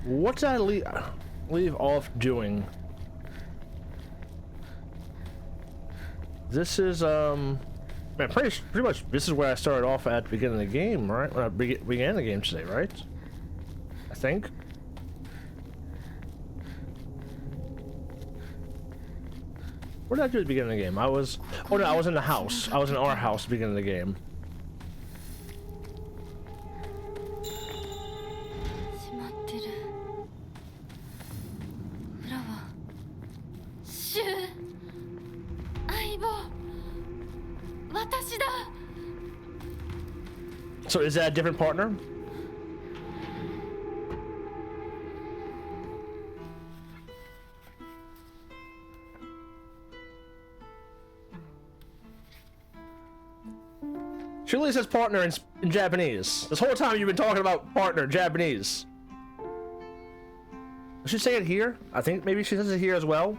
What did I leave off doing? This is man, pretty much this is where I started off at the beginning of the game, right? When I began the game today, right? I think. What did I do at the beginning of the game? I was, oh no, I was in the house. I was in our house at the beginning of the game. 閉まってる。裏はシュウ、相棒、私だ。 So is that a different partner? Surely says partner in Japanese. This whole time you've been talking about partner Japanese. Does she say it here? I think maybe she says it here as well.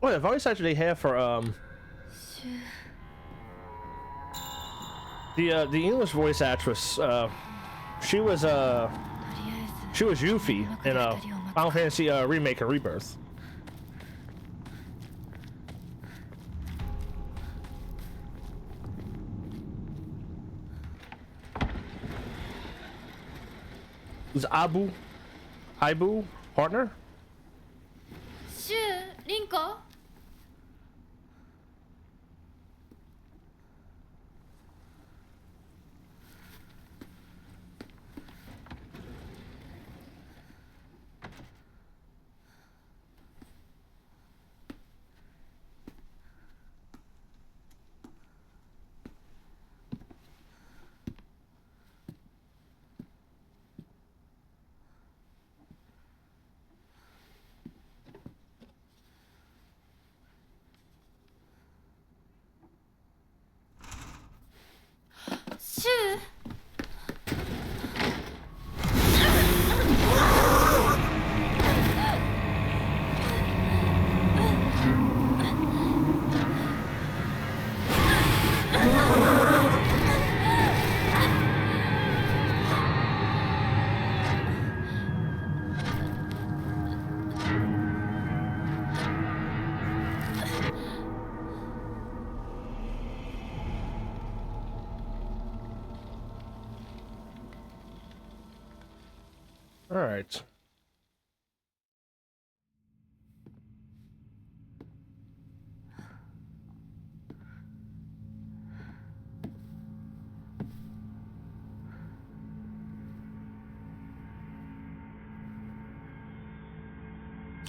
Oh, the voice actor they have for the English voice actress, she was Yuffie in Final Fantasy Remake and Rebirth. Was Ibu partner? シュウ、リンコ。 シュウ。 All right.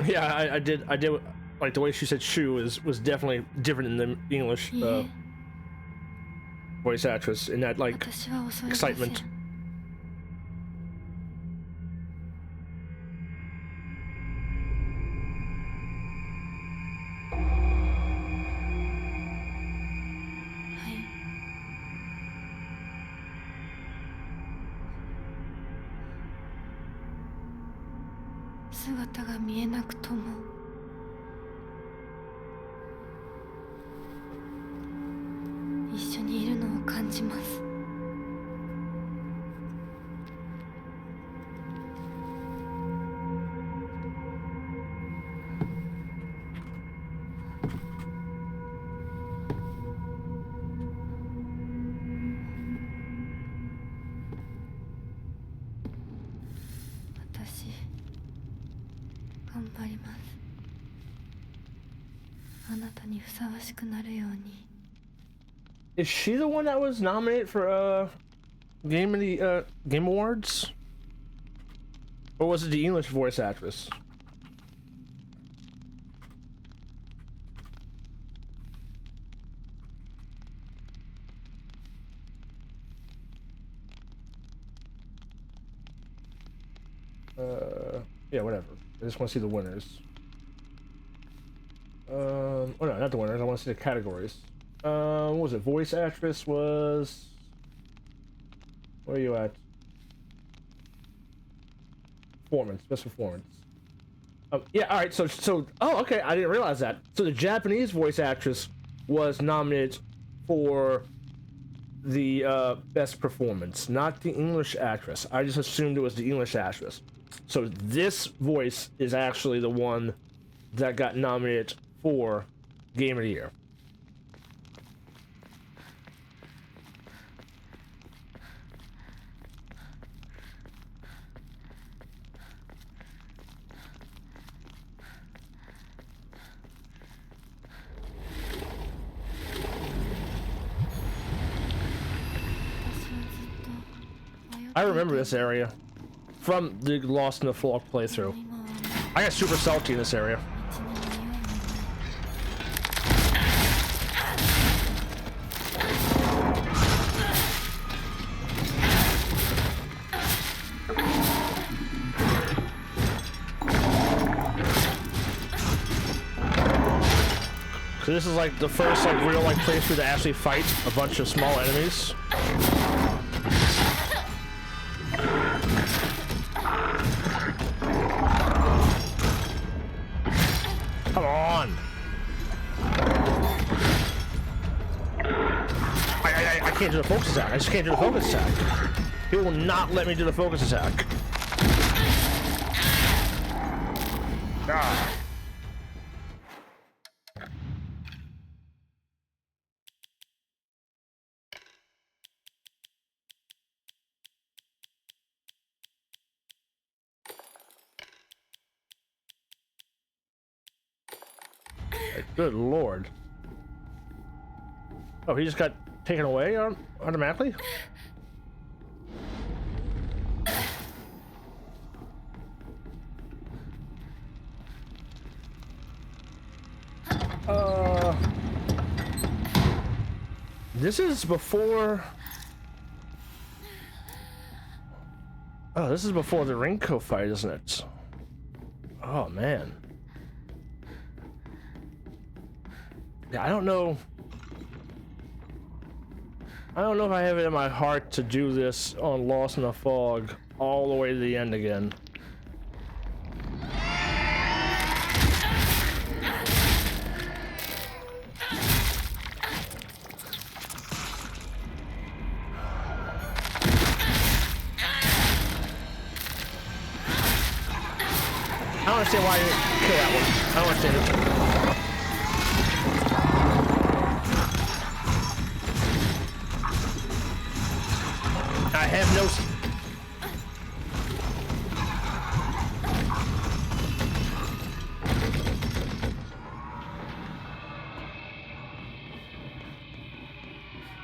Yeah, I did like the way she said "shoe" was definitely different in the English voice actress in that like excitement. 姿が見えなくとも一緒にいるのを感じます。なたにふさわしくなるように。 Is she the one that was nominated for Game Awards? Or was it the English voice actress? Yeah, whatever. I just want to see the winners. Oh no, not the winners. I want to see the categories. What was it? Voice actress was. Where are you at? Performance, best performance. Yeah, all right. So, oh, okay. I didn't realize that. So the Japanese voice actress was nominated for the best performance, not the English actress. I just assumed it was the English actress. So this voice is actually the one that got nominated for Game of the Year. I remember this area from the Lost in the Fog playthrough. I got super salty in this area. So this is like the first like real like playthrough to actually fight a bunch of small enemies. Come on! I can't do the focus attack. I just can't do the focus attack. He will not let me do the focus attack. Ah. Good lord. Oh, he just got taken away automatically? This is before... Oh, this is before the Rinko fight, isn't it? Oh, man. Yeah, I don't know if I have it in my heart to do this on Lost in the Fog all the way to the end again. I don't understand why I didn't kill that one. I don't understand it. I have no...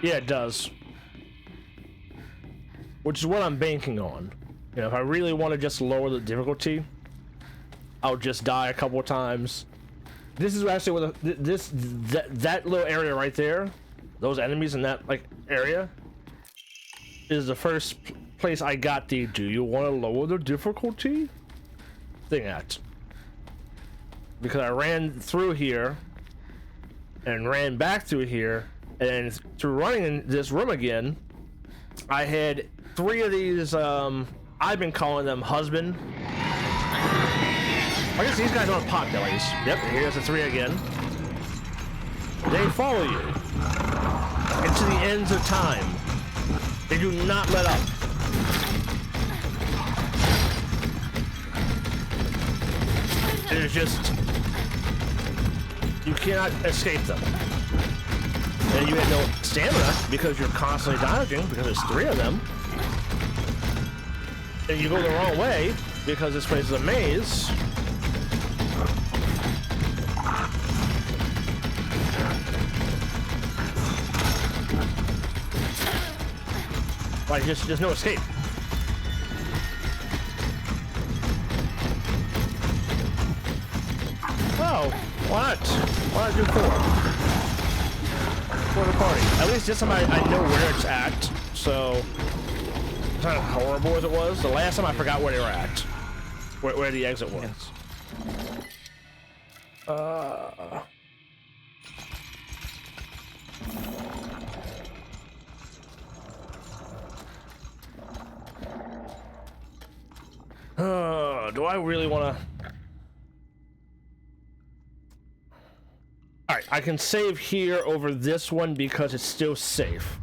Yeah, it does. Which is what I'm banking on. You know, if I really want to just lower the difficulty, I'll just die a couple of times. This is actually where that little area right there, those enemies in that like area, is the first place I got the "do you want to lower the difficulty" thing at. Because I ran through here and ran back through here, and through running in this room again, I had 3 of these I've been calling them husband. I guess these guys aren't pot bellies. Yep, here's the 3 again. They follow you into the ends of time. They do not let up. It is just... you cannot escape them. And you have no stamina because you're constantly dodging because there's 3 of them. And you go the wrong way because this place is a maze. Like, there's no escape. Oh, why not? Why not do 4? For the party. At least this time I know where it's at, so it's not as horrible as it was. The last time I forgot where they were at. Where the exit was. Do I really want to? All right, I can save here over this one because it's still safe.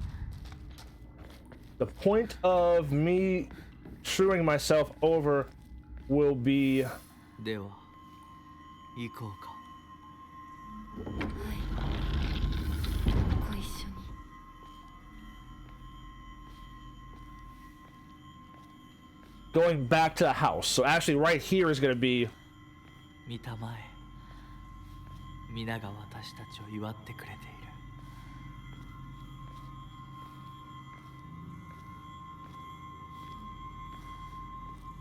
The point of me screwing myself over will be. では行こうか。ご一緒に。 Going back to the house. So actually right here is going to be 見たまえ。皆が私たちを祝ってくれている。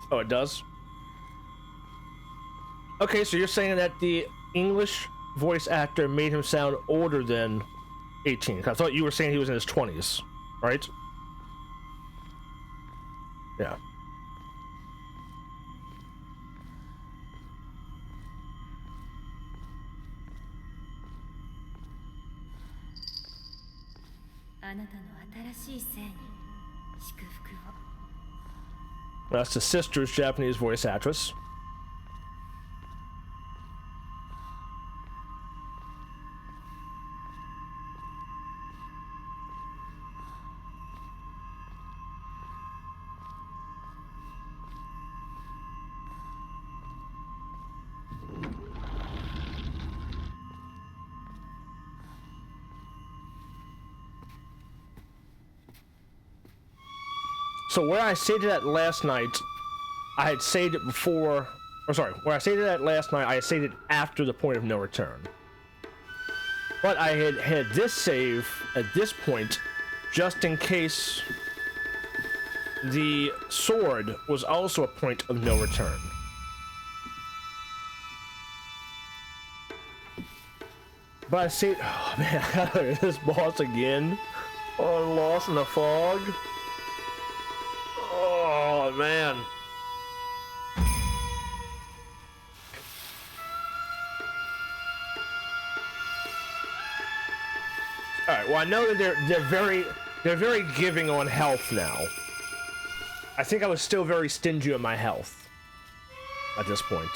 Oh, it does? Okay, so you're saying that the English voice actor made him sound older than 18. I thought you were saying he was in his 20s, right? Yeah. That's the sister's Japanese voice actress. So where I saved it at last night, I had saved it before, or sorry, where I saved it at last night, I had saved it after the point of no return. But I had this save at this point, just in case the sword was also a point of no return. But I saved, oh man, I gotta look at this boss again. Oh, Lost in the Fog. Oh man. All right. Well, I know that they're very giving on health now. I think I was still very stingy on my health at this point.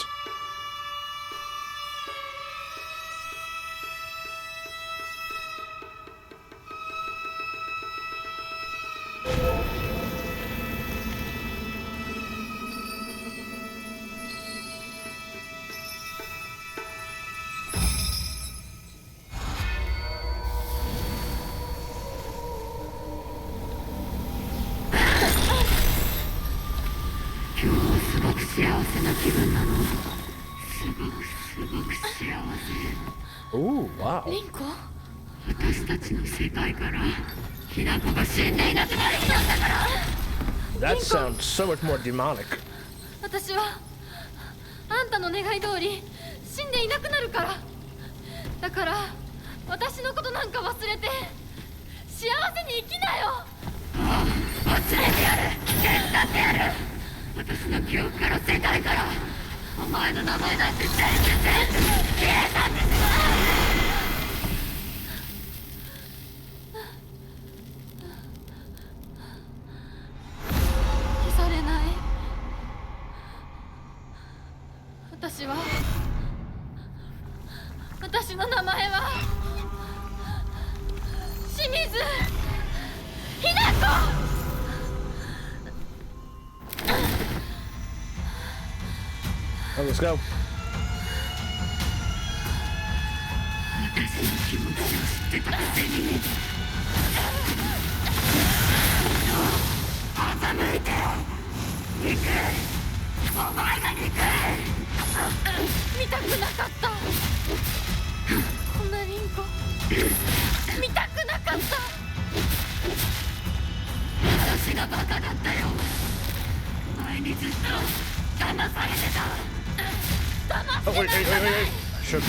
Ooh, wow. That sounds so much more demonic. 私はあんたの願い通り死んでいなくなるから。だから私のことなんか忘れて幸せに生きなよ。忘れてやる。手伝ってやる。私の記憶から世界からお前の名前なんて全部消えたんですよ。消されない。私の名前は清水ひな子。Oh, let's go. Oh, wait. Should.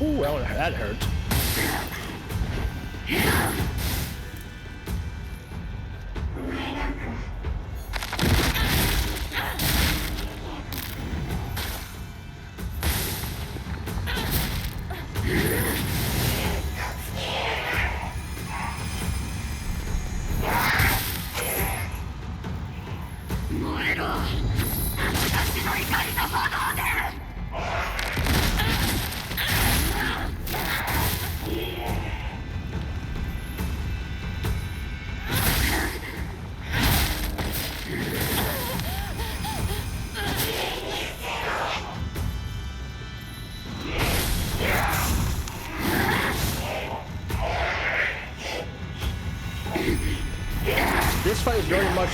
Ooh, that hurt. This fight is very much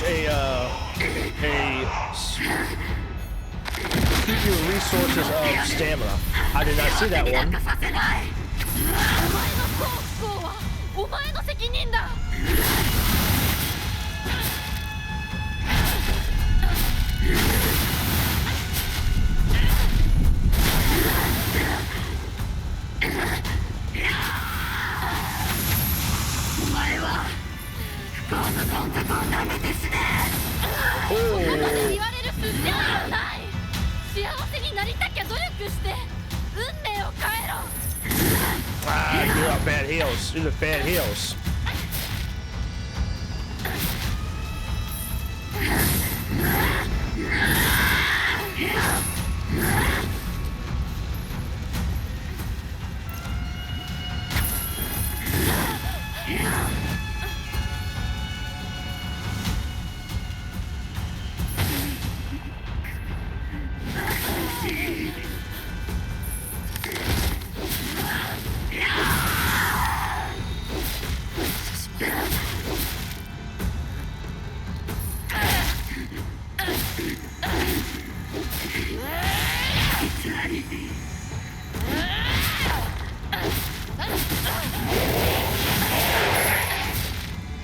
keep your resources of stamina. I did not see that one. お前の責任だ。お前は不幸などんたとなめて死ね。そんなまで言われる筋合いはない。幸せになりたきゃ努力して運命を変えろ。Ah, you're on bad heels. You're the bad heels.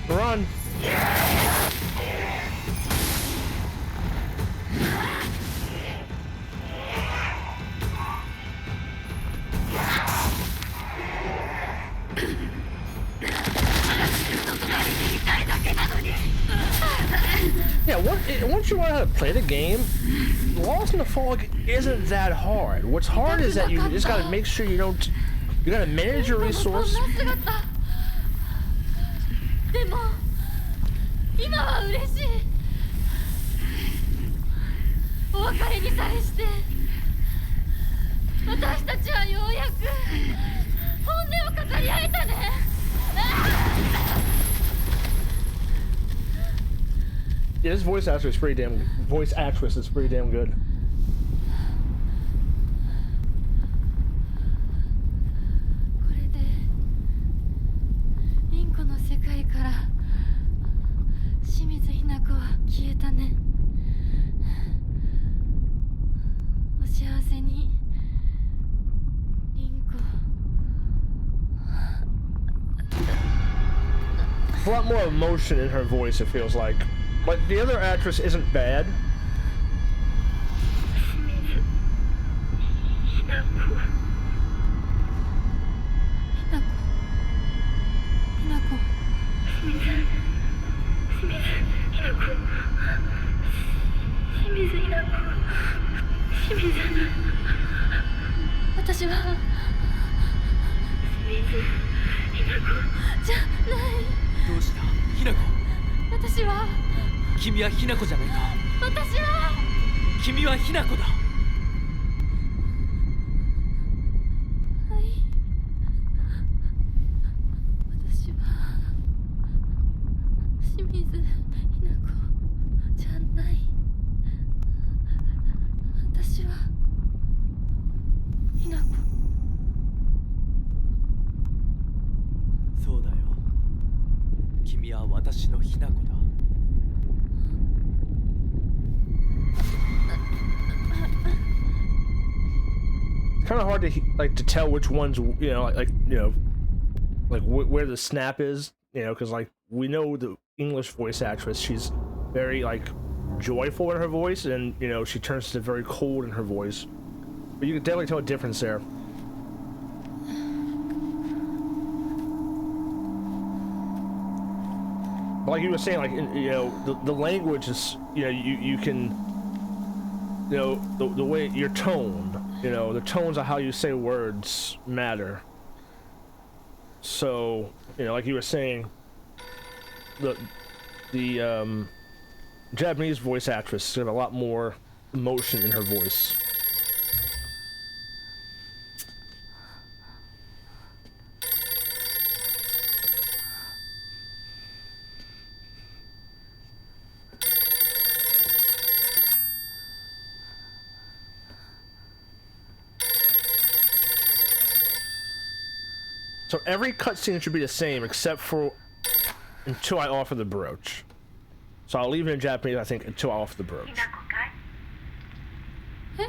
Run. Yeah, once you learn how to play the game, Lost in the Fog isn't that hard. What's hard is that you just gotta make sure you don't. You gotta manage your resources. でも今は嬉しい。お別れにさえして私たちはようやく本音を語り合えたね。Yeah, this voice actress is pretty damn good. これでインコの世界から清水ひな子は消えたね。お幸せにインコ。A lot more emotion in her voice, it feels like. But the other actress isn't bad. Hinako 君はひなこじゃないか。私は君はひなこだ。はい。私は清水ひな子じゃない。私はひな子。そうだよ。君は私のひなこだ。kind of hard to like to tell which ones, you know, like where the snap is, you know, because like we know the English voice actress, she's very like joyful in her voice, and you know she turns to very cold in her voice, but you can definitely tell a difference there. But like you were saying, like you know the language is, you know, you can, you know, the way your tone, you know, the tones of how you say words matter. So, you know, like you were saying, the Japanese voice actress has a lot more emotion in her voice. So every cutscene should be the same except for until I offer the brooch. So I'll leave it in Japanese, I think, until I offer the brooch. え、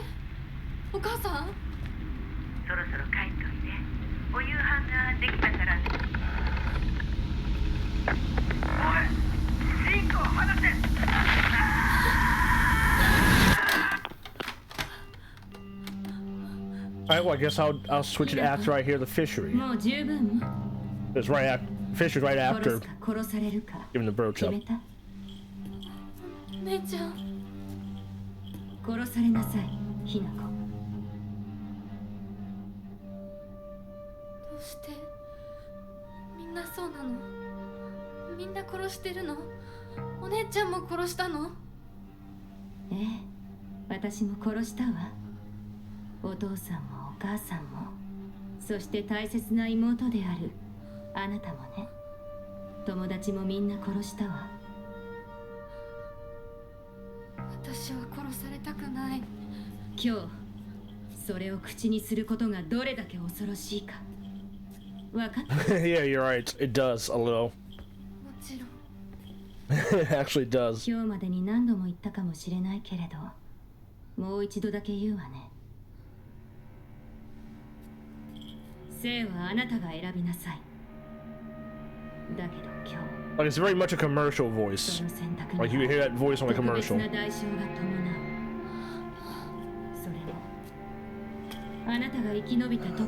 お母さん？そろそろ帰っといて。お夕飯ができたから。おい、リンコを離せ。Alright, well I guess I'll switch it after I hear the fishery. もう十分。It's right after fishery's right 殺 after すか殺されるか giving the brooch 決 up. めた？姉ちゃん。殺されなさい、ひな子。どうしてみんなそうなの？みんな殺してるの？お姉ちゃんも殺したの？ええ、私も殺したわ。お父さんもお母さんも、そして大切な妹であるあなたもね。友達もみんな殺したわ。私は殺されたくない。今日それを口にすることがどれだけ恐ろしいか分かった？ Yeah, you're right. It does a little. もちろん。 It actually does. 今日までに何度も言ったかもしれないけれど、もう一度だけ言うわね。生はあなたが選びなさい。だけど今日。 Like it's very much a commercial voice. Like you can hear that voice on a commercial.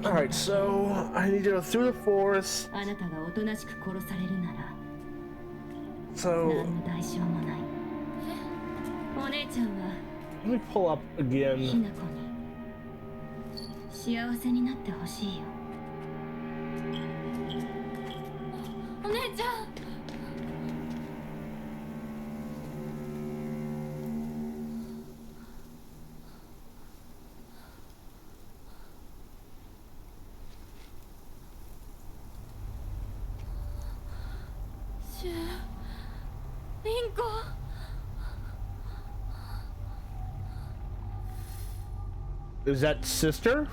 Alright, so I need to go through the forest. So let me pull up again. 幸せになってほしいよ。お姉ちゃん。リンコ。Is that sister?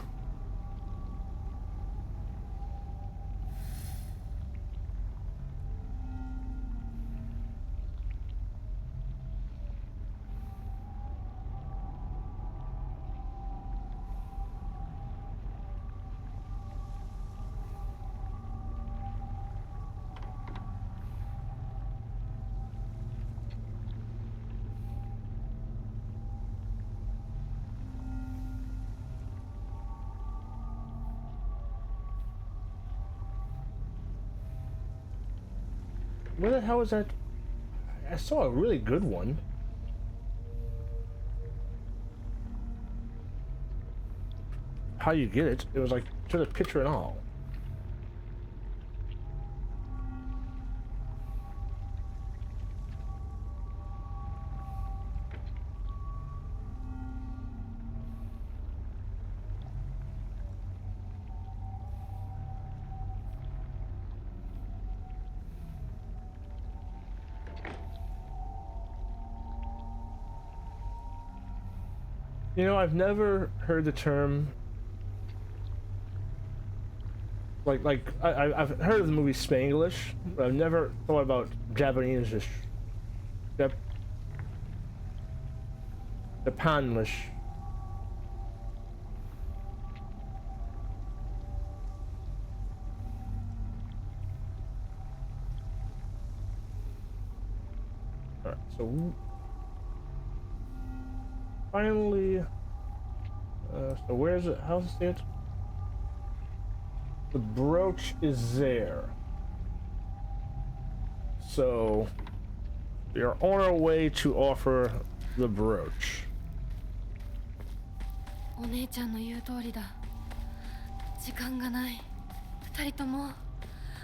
Where the hell is that? I saw a really good one. How you get it? It was like to the picture and all. You know, I've never heard the term I've heard of the movie Spanglish, but I've never thought about Japanese. Japanlish. Alright, so finally, so where's it? How's it stand? The brooch is there. So we are on our way to offer the brooch. お姉ちゃんの言う通りだ。時間がない。二人とも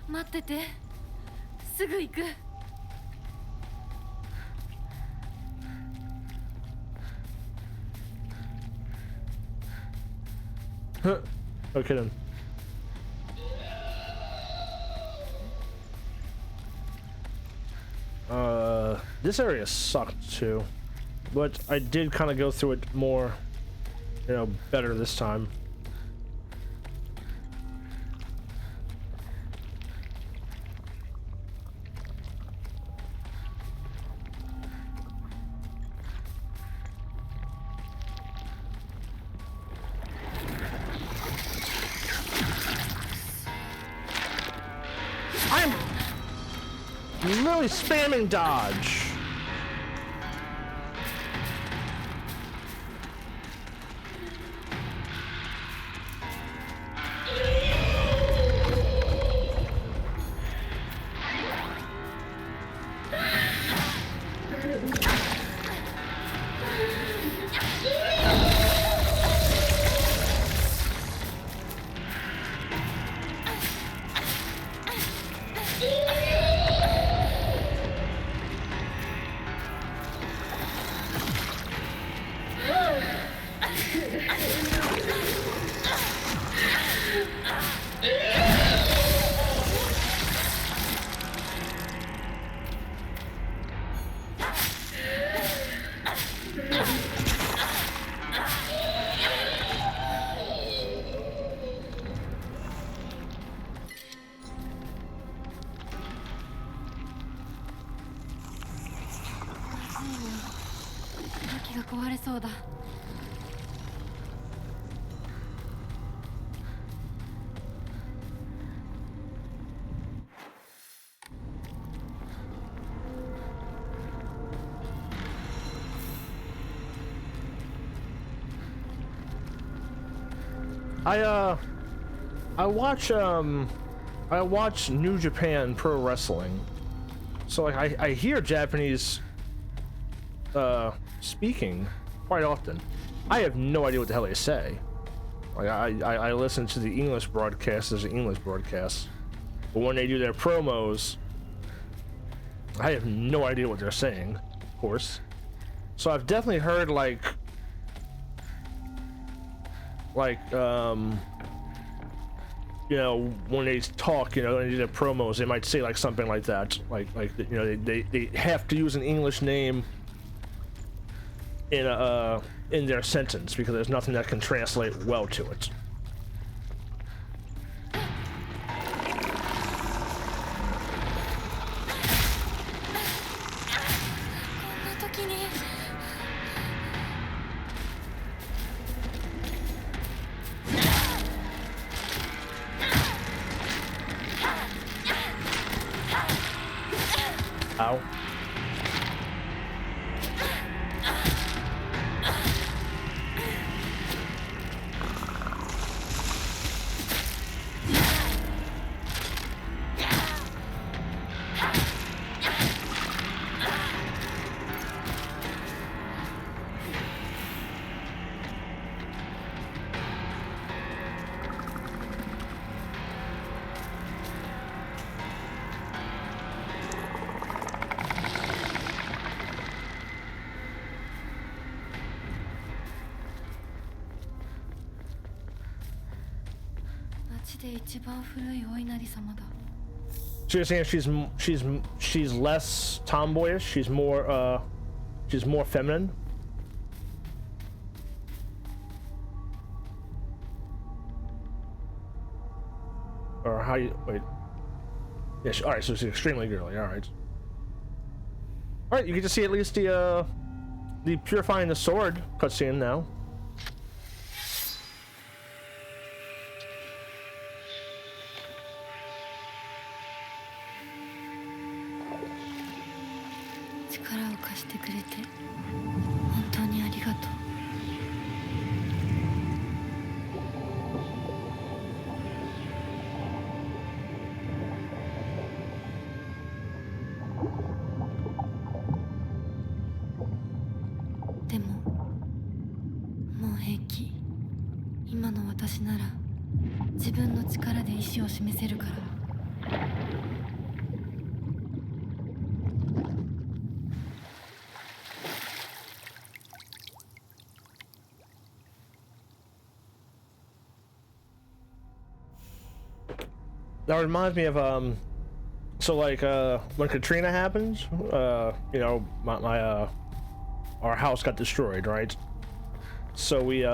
待ってて。すぐ行く。Okay then. This area sucked too, but I did kind of go through it more, you know, better this time. I'm really spamming dodge. I watch New Japan Pro Wrestling, so like I hear Japanese speaking quite often. I have no idea what the hell they say. Like I listen to the English broadcast as an English broadcast, but when they do their promos, I have no idea what they're saying, of course. So I've definitely heard like you know, when they talk, you know, when they do their promos, they might say like something like that, like you know, they have to use an English name in their sentence because there's nothing that can translate well to it. Ow. So you're saying she's less tomboyish, she's more feminine? Or how you wait? Yeah, all right. So she's extremely girly. All right. All right. You get to see at least the purifying the sword cutscene now. 力を貸してくれて本当にありがとう。でももう平気。今の私なら自分の力で意志を示せるから。That reminds me of so like when Katrina happened, you know, our house got destroyed, right? So we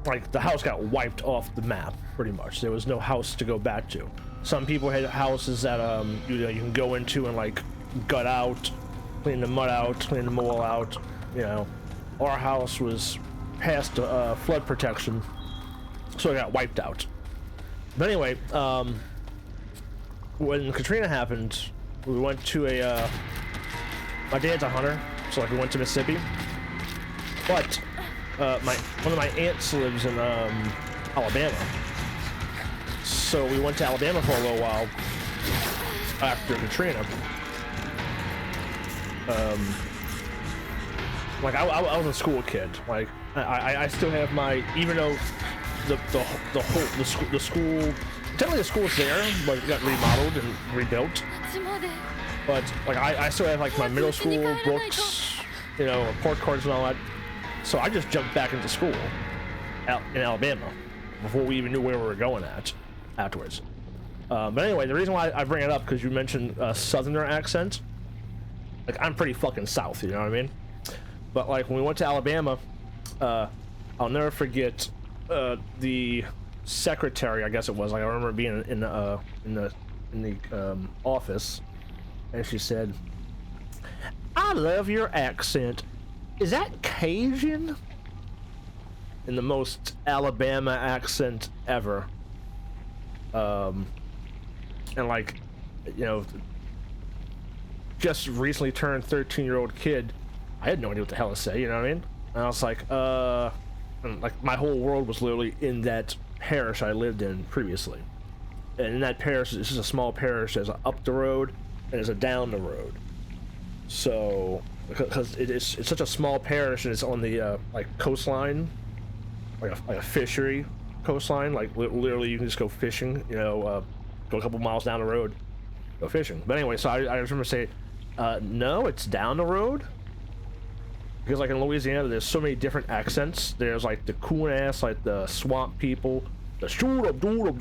like the house got wiped off the map pretty much. There was no house to go back to. Some people had houses that you know, you can go into and like gut out, clean the mud out, clean the mold out. You know, our house was past flood protection, so it got wiped out. But anyway, when Katrina happened, we went to a my dad's a hunter, so like we went to Mississippi. But one of my aunts lives in Alabama, so we went to Alabama for a little while after Katrina. Like I was a school kid. Like I still have my, even though the school, technically the school's there, but it got remodeled and rebuilt. But like I still have like my middle school books, you know, report cards and all that. So I just jumped back into school in Alabama before we even knew where we were going at afterwards. But anyway, the reason why I bring it up, because you mentioned Southerner accent. Like I'm pretty fucking South, you know what I mean? But like when we went to Alabama, I'll never forget the secretary, I guess it was. Like I remember being in the office, and she said, "I love your accent. Is that Cajun?" In the most Alabama accent ever. And like, you know, just recently turned 13-year-old kid, I had no idea what the hell to say, you know what I mean? And I was like, and like my whole world was literally in that parish I lived in previously. And in that parish, this is a small parish, there's a up the road and there's a down the road. So, because it's such a small parish and it's on the like coastline, like a fishery coastline, like literally you can just go fishing, you know, go a couple miles down the road, go fishing. But anyway, so I remember saying, no, it's down the road. Because like in Louisiana, there's so many different accents. There's like the coon ass, like the swamp people, the shoot up, do up,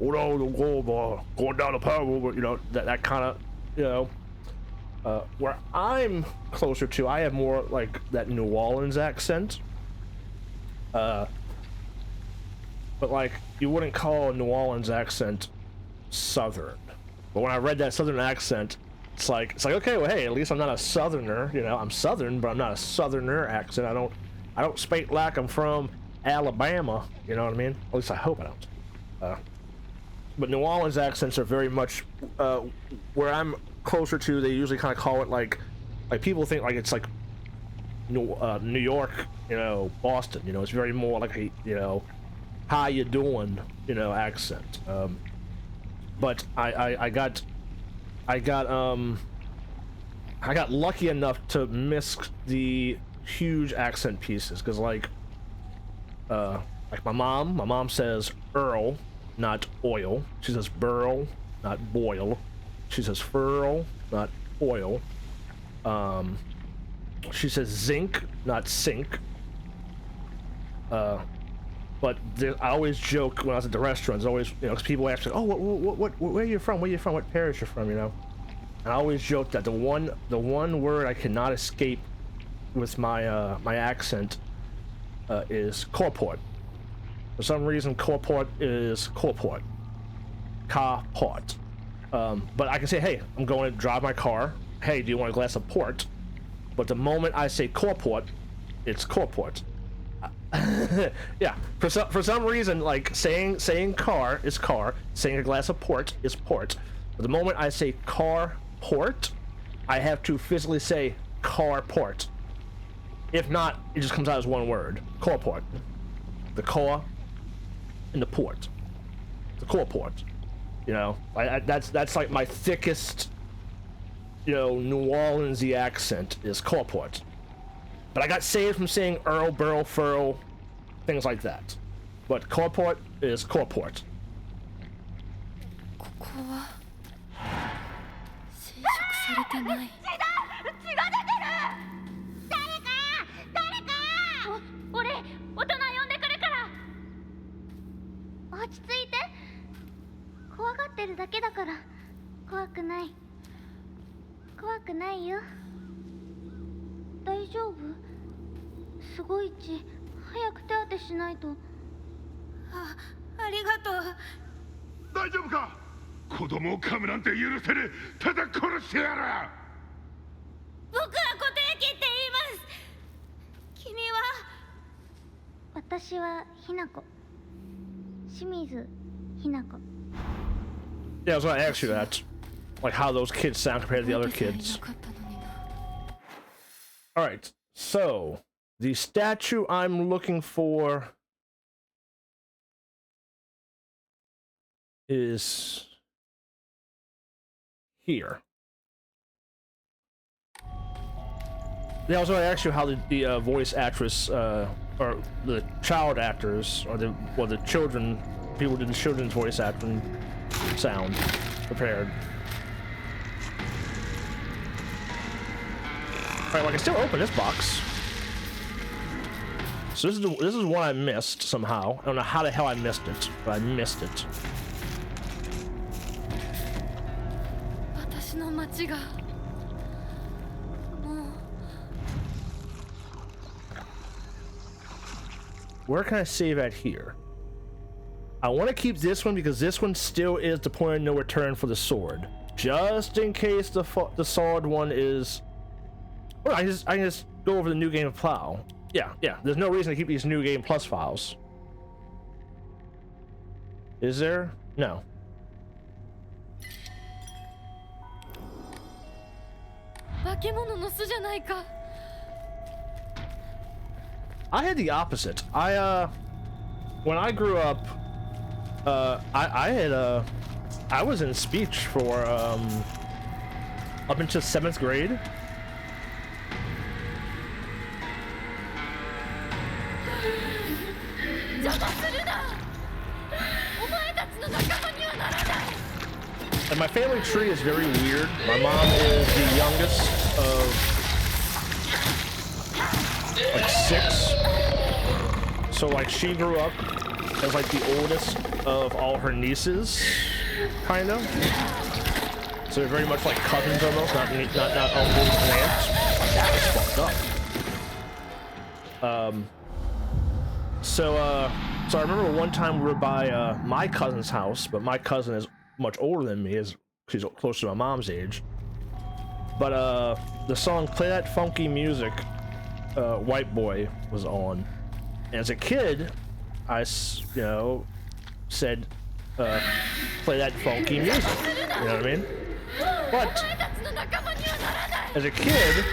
going down the power, you know, that kind of, you know. Where I'm closer to, I have more like that New Orleans accent. But like you wouldn't call a New Orleans accent Southern. But when I read that Southern accent, it's like okay, well hey, at least I'm not a Southerner, you know. I'm Southern, but I'm not a Southerner accent. I don't speak like I'm from Alabama, you know what I mean? At least I hope I don't. But New Orleans accents are very much where I'm closer to. They usually kind of call it like people think like it's like New York, you know, Boston, you know. It's very more like a, you know, how you doing, you know, accent. But I got lucky enough to miss the huge accent pieces, because like my mom says Earl, not oil. She says burl, not boil. She says furl, not oil. She says zinc, not sink. But I always joke when I was at the restaurants, always, you know, because people ask me, oh, where are you from? Where are you from? What parish you're from, you know? And I always joke that the one word I cannot escape with my my accent is Corport. For some reason, Corport is Corport. Carport. But I can say, hey, I'm going to drive my car. Hey, do you want a glass of port? But the moment I say Corport, it's Corport. Yeah, for some reason, like saying car is car, saying a glass of port is port. But the moment I say car port, I have to physically say carport. If not, it just comes out as one word. Carport. The car and the port. The carport. You know, that's like my thickest, you know, New Orleans-y accent is carport. But I got saved from saying Earl, Burl, Furl, things like that. But carport is carport. ここは侵食されてない。血が出てる。誰か俺大人呼んでくるから。落ち着いて。怖がってるだけだから。怖くないよ。大丈夫？すごい血。早く手当てしないと。ありがとう。大丈夫か？子供を噛むなんて許せねえ。ただ殺してやる。僕は固定機って言います。君は？私はひなこ。清水ひなこ。Yeah, I was gonna ask you that. Like how those kids sound compared to the other kids. Alright, so the statue I'm looking for is here. Yeah, I was going to ask you how the voice actress, or the child actors, or the children, people who did the children's voice acting sound prepared. Alright, well, I can still open this box. So this is one I missed somehow. I don't know how the hell I missed it, but I missed it. 私の町がもう Where can I save at here? I want to keep this one because this one still is the point of no return for the sword. Just in case the sword one is... Well, I can just go over the new game of Plow. Yeah. There's no reason to keep these new game plus files. Is there? No. I had the opposite. When I grew up, I was in speech for up until 7th grade. And my family tree is very weird. My mom is the youngest of like 6. So like she grew up as like the oldest of all her nieces, kind of. So they're very much like cousins almost, not uncles and aunts. My dad is fucked up. So I remember one time we were by my cousin's house, but my cousin is much older than me, as she's close to my mom's age. But the song "Play That Funky Music," White Boy was on. And as a kid, I said, play that funky music. You know what I mean? But as a kid,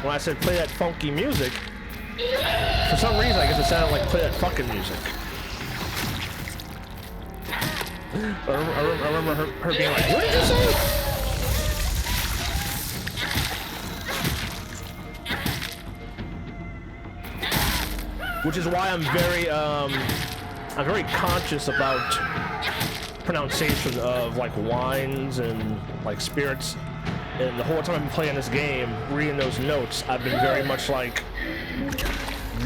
when I said play that funky music, for some reason I guess it sounded like play that fucking music. I remember her being like, what did you say? Which is why I'm very conscious about pronunciation of like wines and like spirits. And the whole time I've been playing this game, reading those notes, I've been very much like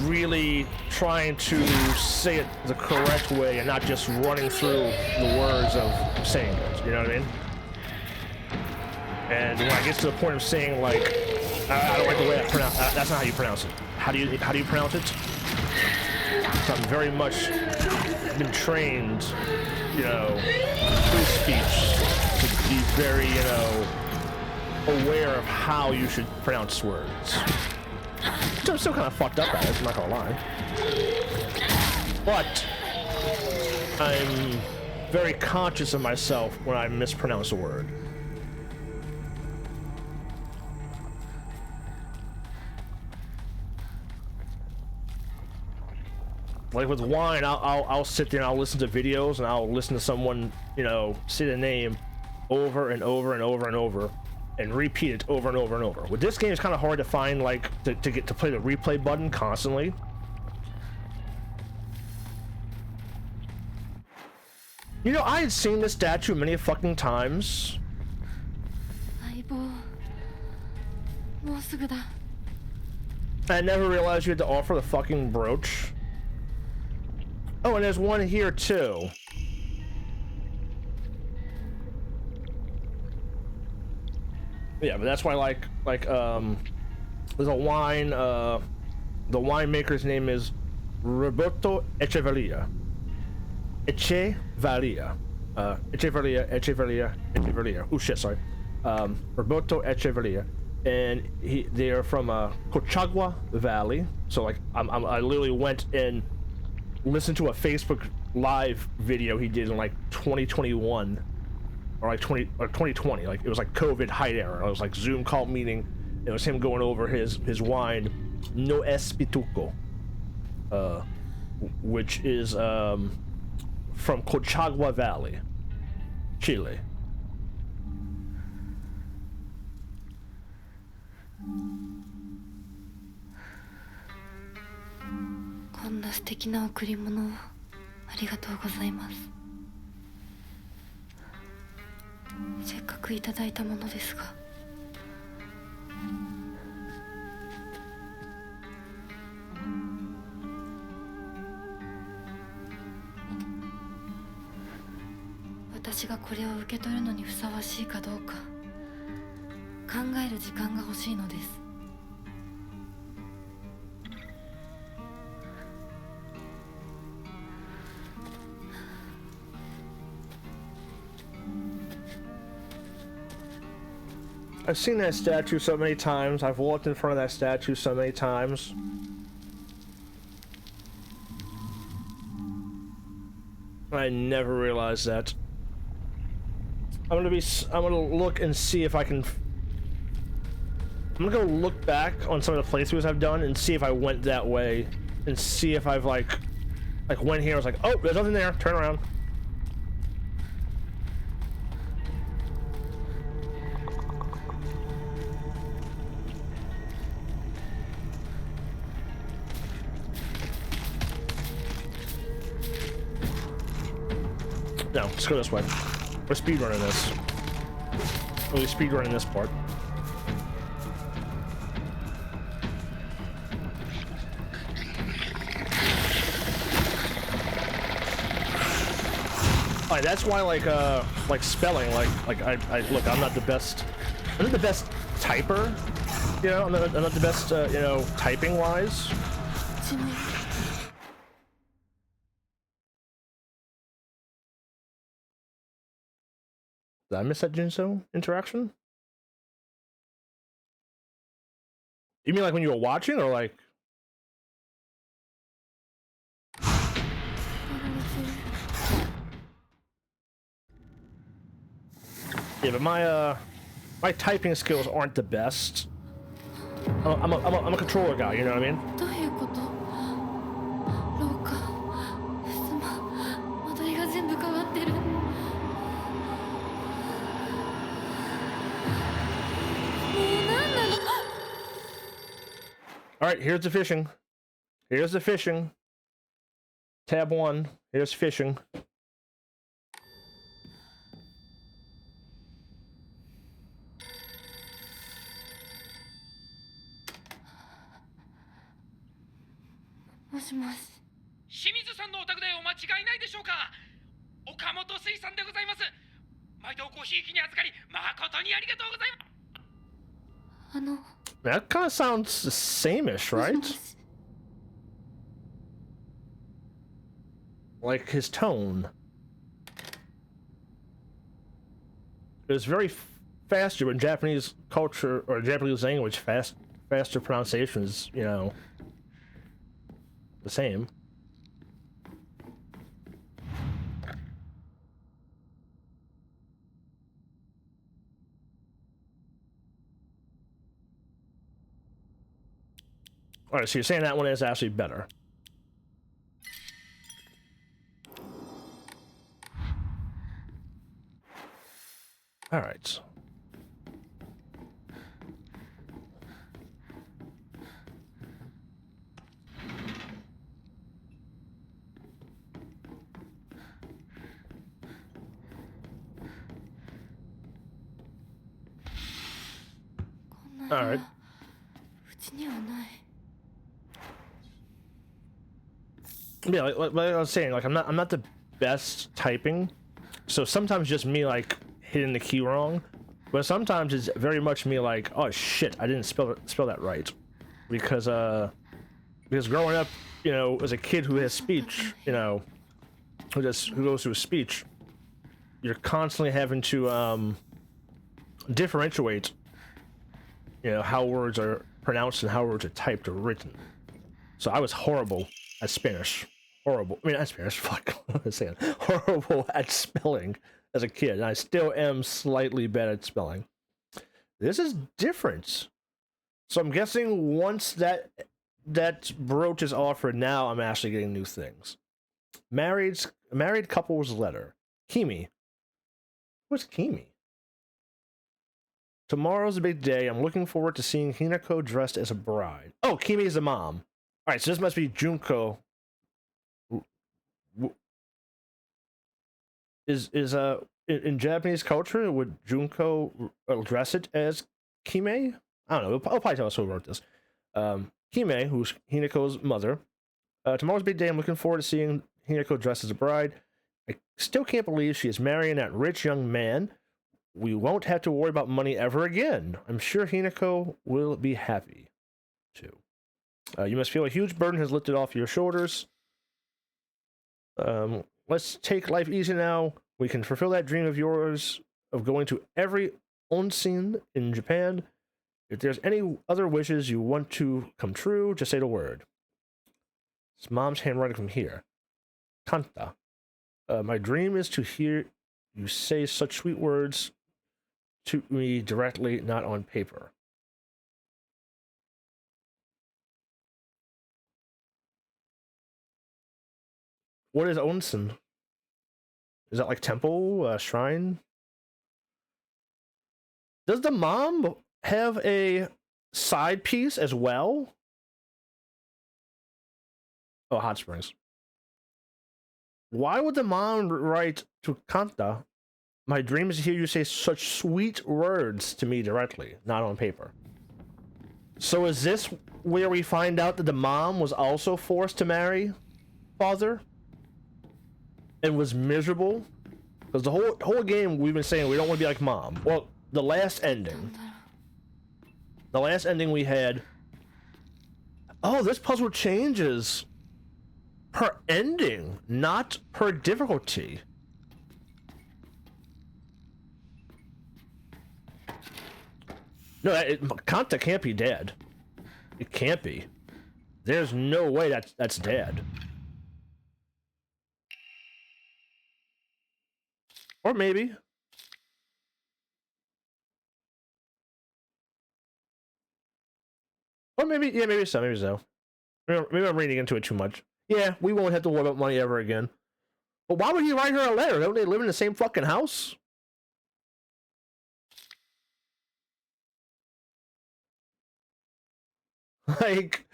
really trying to say it the correct way and not just running through the words of saying it. You know what I mean? And when I get to the point of saying like, I don't like the way I pronounce. That's not how you pronounce it. How do you pronounce it? So I'm very much been trained, you know, through speech to be very, you know, aware of how you should pronounce words. So I'm still kind of fucked up at it, I'm not gonna lie. But I'm very conscious of myself when I mispronounce a word. Like with wine, I'll sit there and I'll listen to videos and I'll listen to someone, you know, say the name over and over and over and over and repeat it over and over and over. With this game, it's kind of hard to find, like, to get to play the replay button constantly. You know, I had seen this statue many fucking times. 相棒もうすぐだ I never realized you had to offer the fucking brooch. Oh, and there's one here too. Yeah, but that's why, there's a wine, the winemaker's name is Roberto Echeverria. Echeverria. Oh shit, sorry. Roberto Echeverria. And they are from Colchagua Valley. So like I literally went and listened to a Facebook Live video he did in like 2021 or 2020. Like it was like COVID height era. It was like Zoom call meeting. It was him going over his wine No Es Pituco, which is from Colchagua Valley, Chile. こんな素敵な贈り物をありがとうございます。せっかくいただいたものですが。私がこれを受け取るのにふさわしいかどうか考える時間が欲しいのです。I've seen that statue so many times. I've walked in front of that statue so many times. I never realized that. I'm gonna look and see if I can. I'm gonna go look back on some of the playthroughs I've done and see if I went that way, and see if I've like went here. I was like, oh, there's nothing there. Turn around. No, let's go this way. We're speedrunning this. We're speedrunning this part. Alright, that's why like spelling, I look, I'm not the best typer, you know, I'm not the best you know, typing wise. Did I miss that Jinso interaction? You mean like when you were watching, or like? Yeah, but my typing skills aren't the best. I'm a controller guy, you know what I mean? どういうこと？廊下、襖、間取りが全部変わってる。 All right, here's the fishing. Here's the fishing. Tab 1. Here's fishing. Moshi moshi. 清水さんのお宅でお間違いないでしょうか。岡本水産でございます。毎度ごひいきに預かり誠にありがとうございます。That kind of sounds sameish, right? Like his tone. It was very faster in Japanese culture or Japanese language. Faster pronunciation is, you know, the same. Alright, so you're saying that one is actually better. All right. All right. うちにはない。 Yeah, like I was saying, like I'm not the best typing, so sometimes just me like hitting the key wrong, but sometimes it's very much me like, oh shit, I didn't spell that right, because growing up, you know, as a kid who has speech, you know, who goes through speech, you're constantly having to differentiate, you know, how words are pronounced and how words are typed or written. So I was horrible at Spanish. Horrible. I mean, not Spanish. Fuck. What am I saying? Horrible at spelling as a kid. And I still am slightly bad at spelling. This is different. So I'm guessing once that brooch is offered, now I'm actually getting new things. Married couple's letter. Kimi. What's Kimi? Tomorrow's a big day. I'm looking forward to seeing Hinako dressed as a bride. Oh, Kimi is the mom. All right, so this must be Junko. Is in Japanese culture, would Junko dress it as Kime? I don't know. I'll probably tell us who wrote this. Kime, who's Hinako's mother. Tomorrow's a big day. I'm looking forward to seeing Hinako dressed as a bride. I still can't believe she is marrying that rich young man. We won't have to worry about money ever again. I'm sure Hinako will be happy, too. You must feel a huge burden has lifted off your shoulders. Let's take life easy now. We can fulfill that dream of yours of going to every onsen in Japan. If there's any other wishes you want to come true, just say the word. It's mom's handwriting from here. Kanta. My dream is to hear you say such sweet words to me directly, not on paper. What is onsen? Is that like temple, shrine? Does the mom have a side piece as well? Oh, hot springs. Why would the mom write to Kanta, my dream is to hear you say such sweet words to me directly, not on paper? So is this where we find out that the mom was also forced to marry father? And was miserable? Because the whole game we've been saying we don't want to be like mom. Well, the last ending we had, oh, this puzzle changes per ending, not per difficulty. No, Kanta can't be dead. It can't be. There's no way that's dead. Or maybe. Or maybe, yeah, maybe so, maybe so. Maybe I'm reading into it too much. Yeah, we won't have to worry about money ever again. But why would he write her a letter? Don't they live in the same fucking house? Like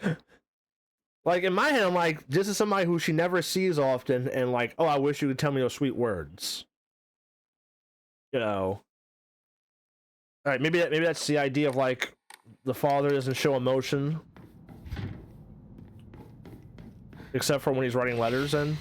in my head, I'm like, this is somebody who she never sees often, and like, oh, I wish you could tell me those sweet words. You know. All right, maybe that's the idea of like the father doesn't show emotion, except for when he's writing letters. And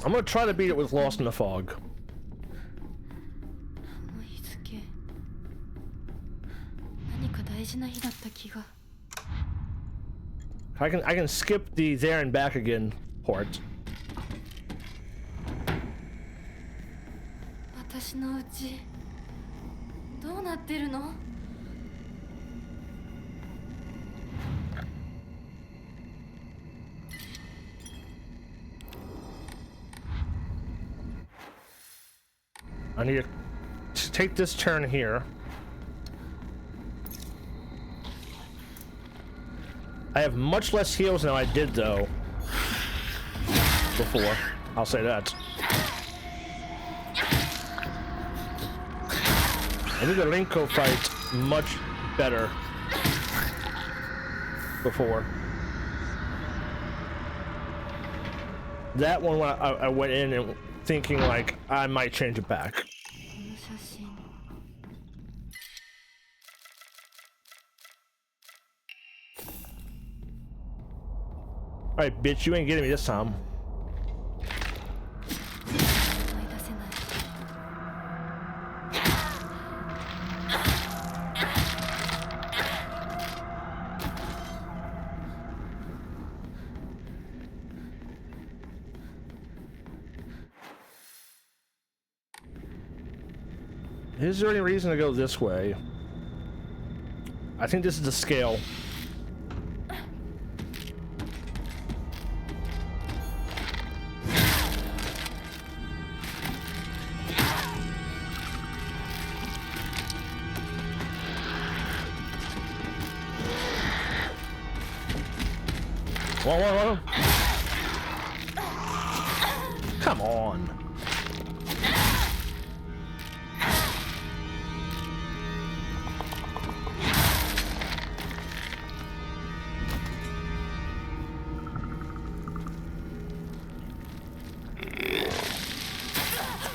I'm gonna try to beat it with Lost in the Fog. I can skip the there and back again part. 私私のうちどうなってるの？ I need to take this turn here. I have much less heals than I did though before. I'll say that. I did the Rinko fight much better before. That one, when I went in and thinking like I might change it back. この写真。 Alright, bitch, you ain't getting me this time. 思い出せない。 Is there any reason to go this way? I think this is the scale. Whoa. Come on.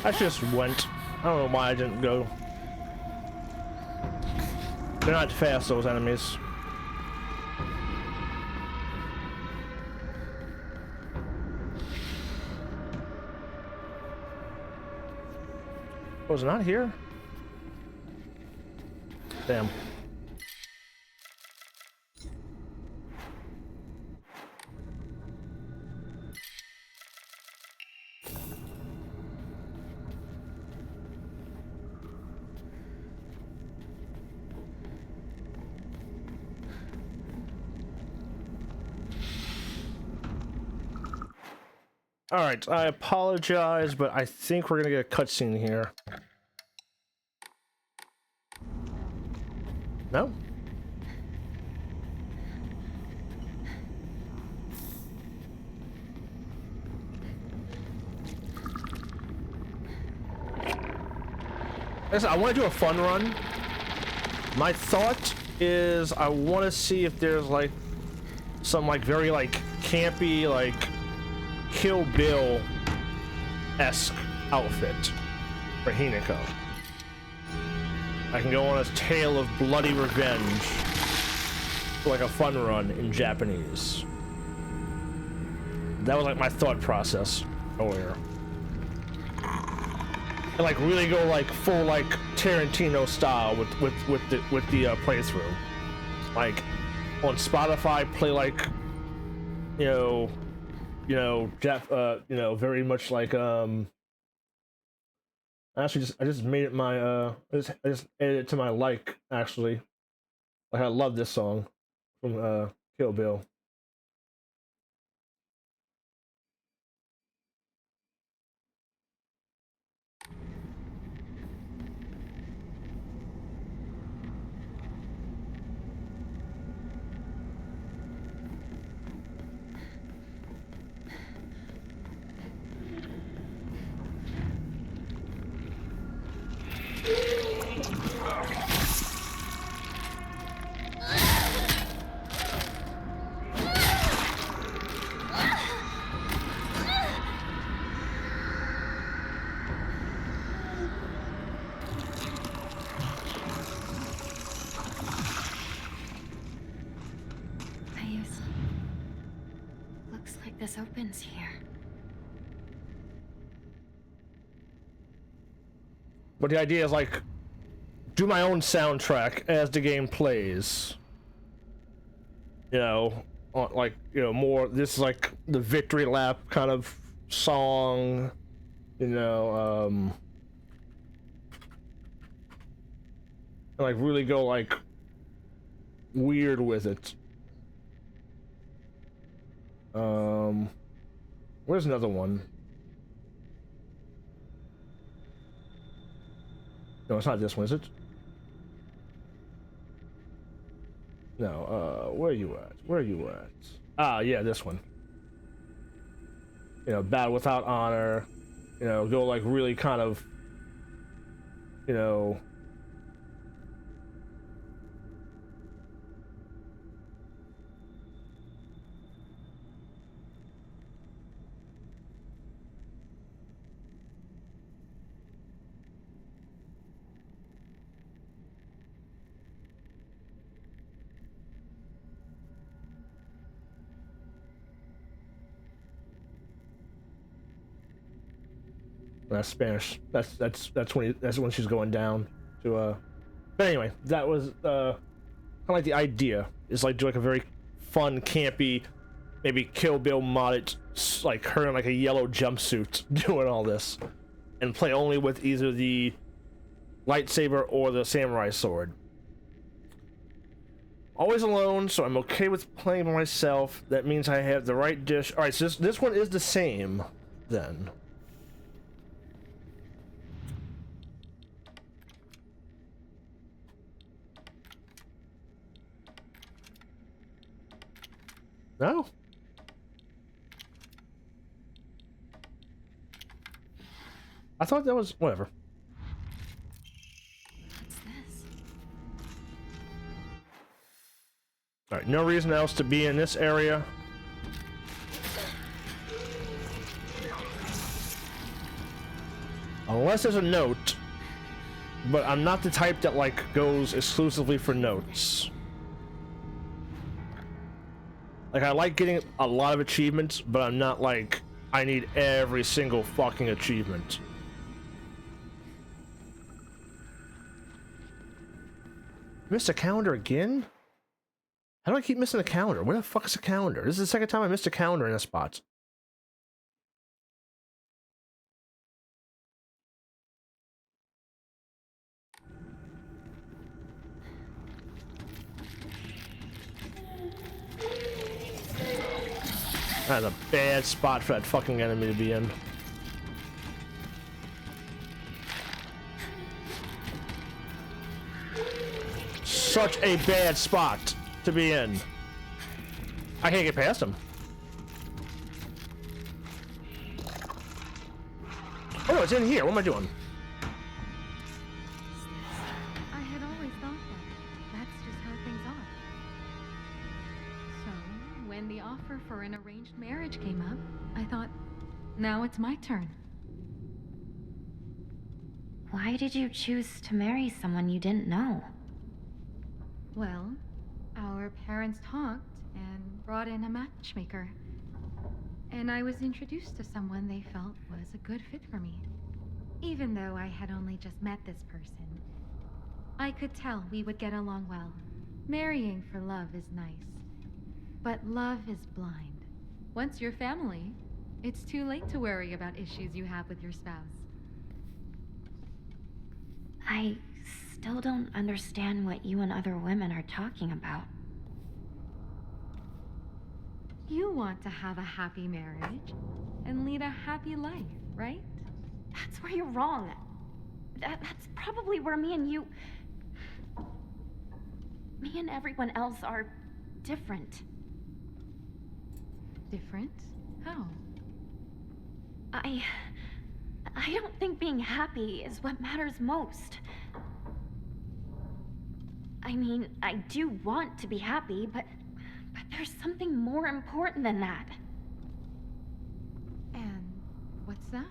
I just went. I don't know why I didn't go. They're not fast, those enemies. Was it not here? Damn. All right, I apologize, but I think we're gonna get a cutscene here. No? Listen, I want to do a fun run. My thought is I want to see if there's like some like very like campy like Kill Bill-esque outfit for Hinako. I can go on a tale of bloody revenge, like a fun run in Japanese. That was like my thought process earlier. And like really go like full like Tarantino style with the playthrough. Like on Spotify, play like you know, very much like actually I just made it my I just added it to my like actually. Like I love this song from Kill Bill. Looks like this opens here. But the idea is like do my own soundtrack as the game plays. You know, like, you know, more this is like the victory lap kind of song, you know, and like really go like weird with it. Where's another one? No, it's not this one, is it? No, where are you at? Where are you at? Ah, yeah, this one. You know, battle without honor. You know, go like really kind of, you know, that's Spanish. That's when she's going down to But anyway, that was kind of like the idea. Is like do like a very fun, campy, maybe Kill Bill modded, like her in like a yellow jumpsuit doing all this, and play only with either the lightsaber or the samurai sword. Always alone, so I'm okay with playing by myself. That means I have the right dish. All right, so this one is the same then. No? I thought that was whatever. What's this? Alright, no reason else to be in this area. Unless there's a note. But I'm not the type that like goes exclusively for notes. Like, I like getting a lot of achievements, but I'm not like, I need every single fucking achievement. Missed a calendar again? How do I keep missing a calendar? Where the fuck is a calendar? This is the second time I missed a calendar in a spot. That's a bad spot for that fucking enemy to be in. Such a bad spot to be in. I can't get past him. Oh, it's in here. What am I doing? I had always thought that. That's just how things are. So, when the offer for an arranged marriage came up, I thought, now it's my turn. Why did you choose to marry someone you didn't know? Well, our parents talked and brought in a matchmaker. And I was introduced to someone they felt was a good fit for me. Even though I had only just met this person, I could tell we would get along well. Marrying for love is nice, but love is blind. Once you're family, it's too late to worry about issues you have with your spouse. I still don't understand what you and other women are talking about. You want to have a happy marriage and lead a happy life, right? That's where you're wrong. That's probably where me and everyone else are different. Different? How? I don't think being happy is what matters most. I mean, I do want to be happy, but there's something more important than that. And what's that?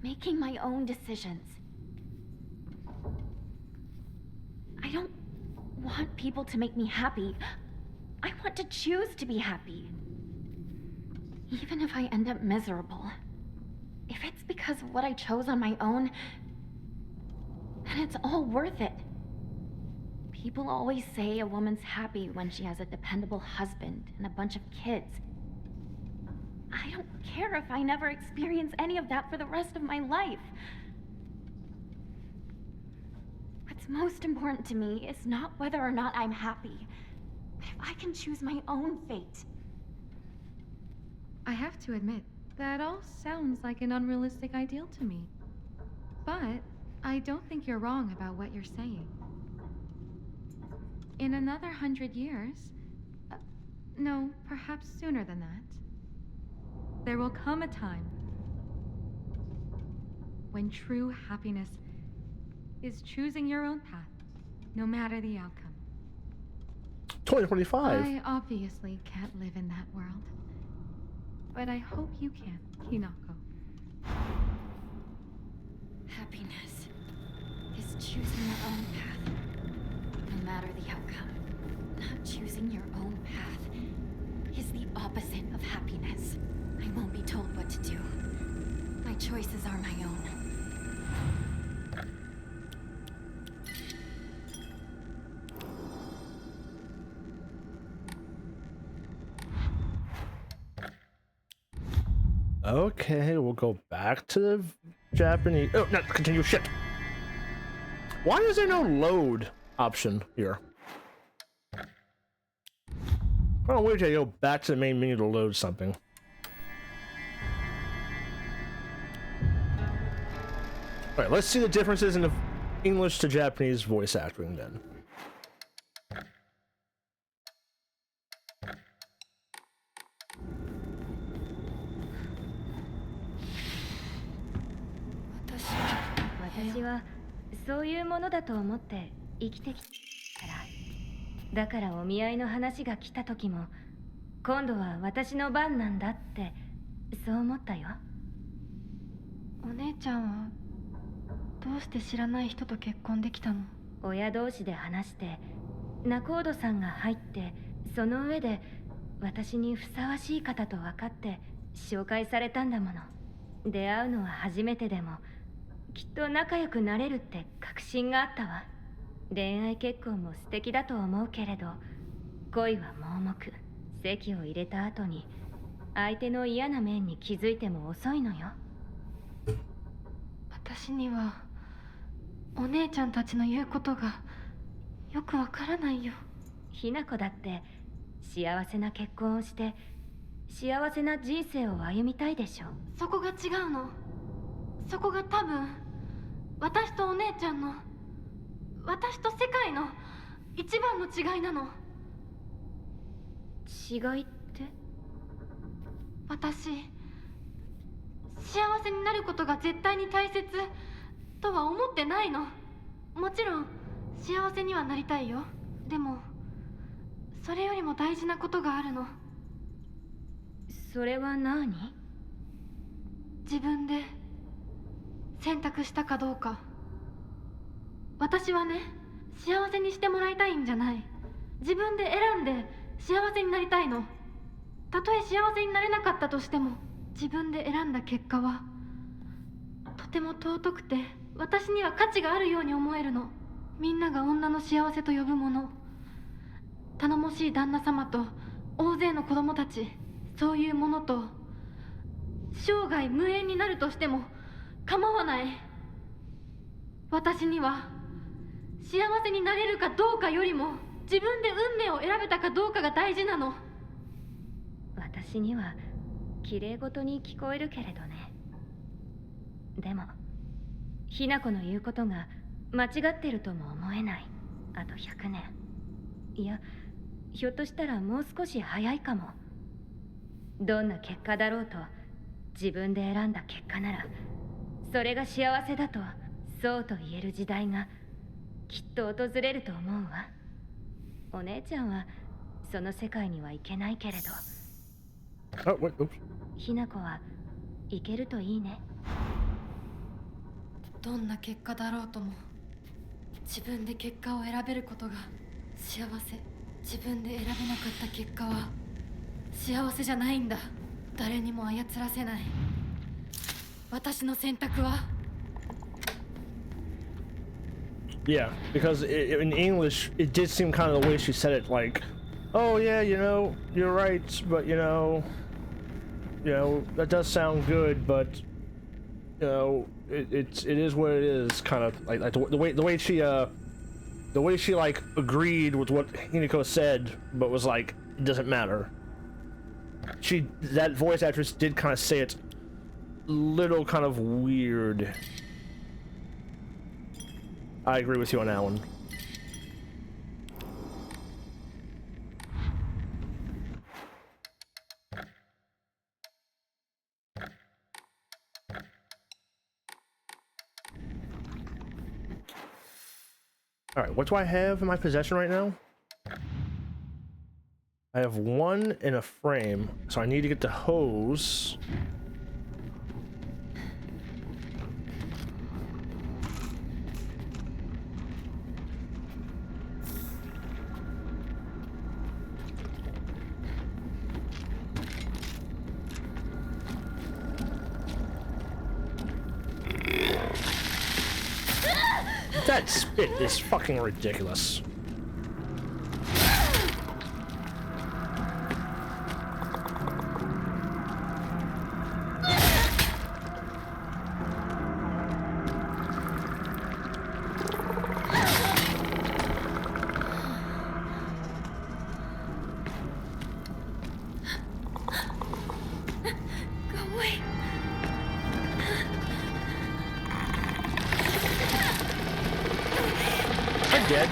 Making my own decisions. I don't want people to make me happy. I want to choose to be happy. Even if I end up miserable. If it's because of what I chose on my own, then it's all worth it. People always say a woman's happy when she has a dependable husband and a bunch of kids. I don't care if I never experience any of that for the rest of my life. What's What's most important to me is not whether or not I'm happy, but if I can choose my own fate. I have to admit, that all sounds like an unrealistic ideal to me. But I don't think you're wrong about what you're saying. In another 100 years, no, perhaps sooner than that, there will come a time when true happiness is choosing your own path, no matter the outcome. 2025. I obviously can't live in that world, but I hope you can, Hinako. Happiness is choosing your own path, no matter the outcome. Not choosing your own path is the opposite of happiness. I won't be told what to do. My choices are my own. Okay, we'll go back to the Japanese. Oh, not continue. Shit. Why is there no load option here? Oh, wait till I go back to the main menu to load something. Alright, let's see the differences in the English to Japanese voice acting then.私はそういうものだと思って生きてきたから。だからお見合いの話が来た時も、今度は私の番なんだってそう思ったよ。お姉ちゃんはどうして知らない人と結婚できたの？親同士で話して仲人さんが入って、その上で私にふさわしい方と分かって紹介されたんだもの。出会うのは初めてでもきっと仲良くなれるって確信があったわ。恋愛結婚も素敵だと思うけれど、恋は盲目。籍を入れた後に相手の嫌な面に気づいても遅いのよ。私にはお姉ちゃんたちの言うことがよくわからないよ。ひな子だって幸せな結婚をして幸せな人生を歩みたいでしょ。そこが違うの。そこが多分私とお姉ちゃんの、私と世界の一番の違いなの。違いって？私、幸せになることが絶対に大切とは思ってないの。もちろん幸せにはなりたいよ。でもそれよりも大事なことがあるの。それは何？自分で選択したかどうか。私はね、幸せにしてもらいたいんじゃない。自分で選んで幸せになりたいの。たとえ幸せになれなかったとしても、自分で選んだ結果はとても尊くて、私には価値があるように思えるの。みんなが女の幸せと呼ぶもの、頼もしい旦那様と大勢の子供たち、そういうものと生涯無縁になるとしても構わない。私には幸せになれるかどうかよりも自分で運命を選べたかどうかが大事なの。私には綺麗事に聞こえるけれどね。でもひな子の言うことが間違ってるとも思えない。あと100年、いやひょっとしたらもう少し早いかも。どんな結果だろうと自分で選んだ結果ならそれが幸せだとそうと言える時代がきっと訪れると思うわ。お姉ちゃんはその世界には行けないけれど、ひな子は行けるといいね。どんな結果だろうとも自分で結果を選べることが幸せ。自分で選べなかった結果は幸せじゃないんだ。誰にも操らせない。私の選択は。 Yeah, because in English, it did seem kind of the way she said it, like, "Oh yeah, you know, you're right, but you know, that does sound good, but you know, it is what it is." Kind of like the way she The way she like agreed with what Hinako said, but was like, it doesn't matter. That voice actress did kind of say it little kind of weird. I agree with you on that one. All right, what do I have in my possession right now? I have one in a frame, so I need to get the hose. That spit is fucking ridiculous. Dead.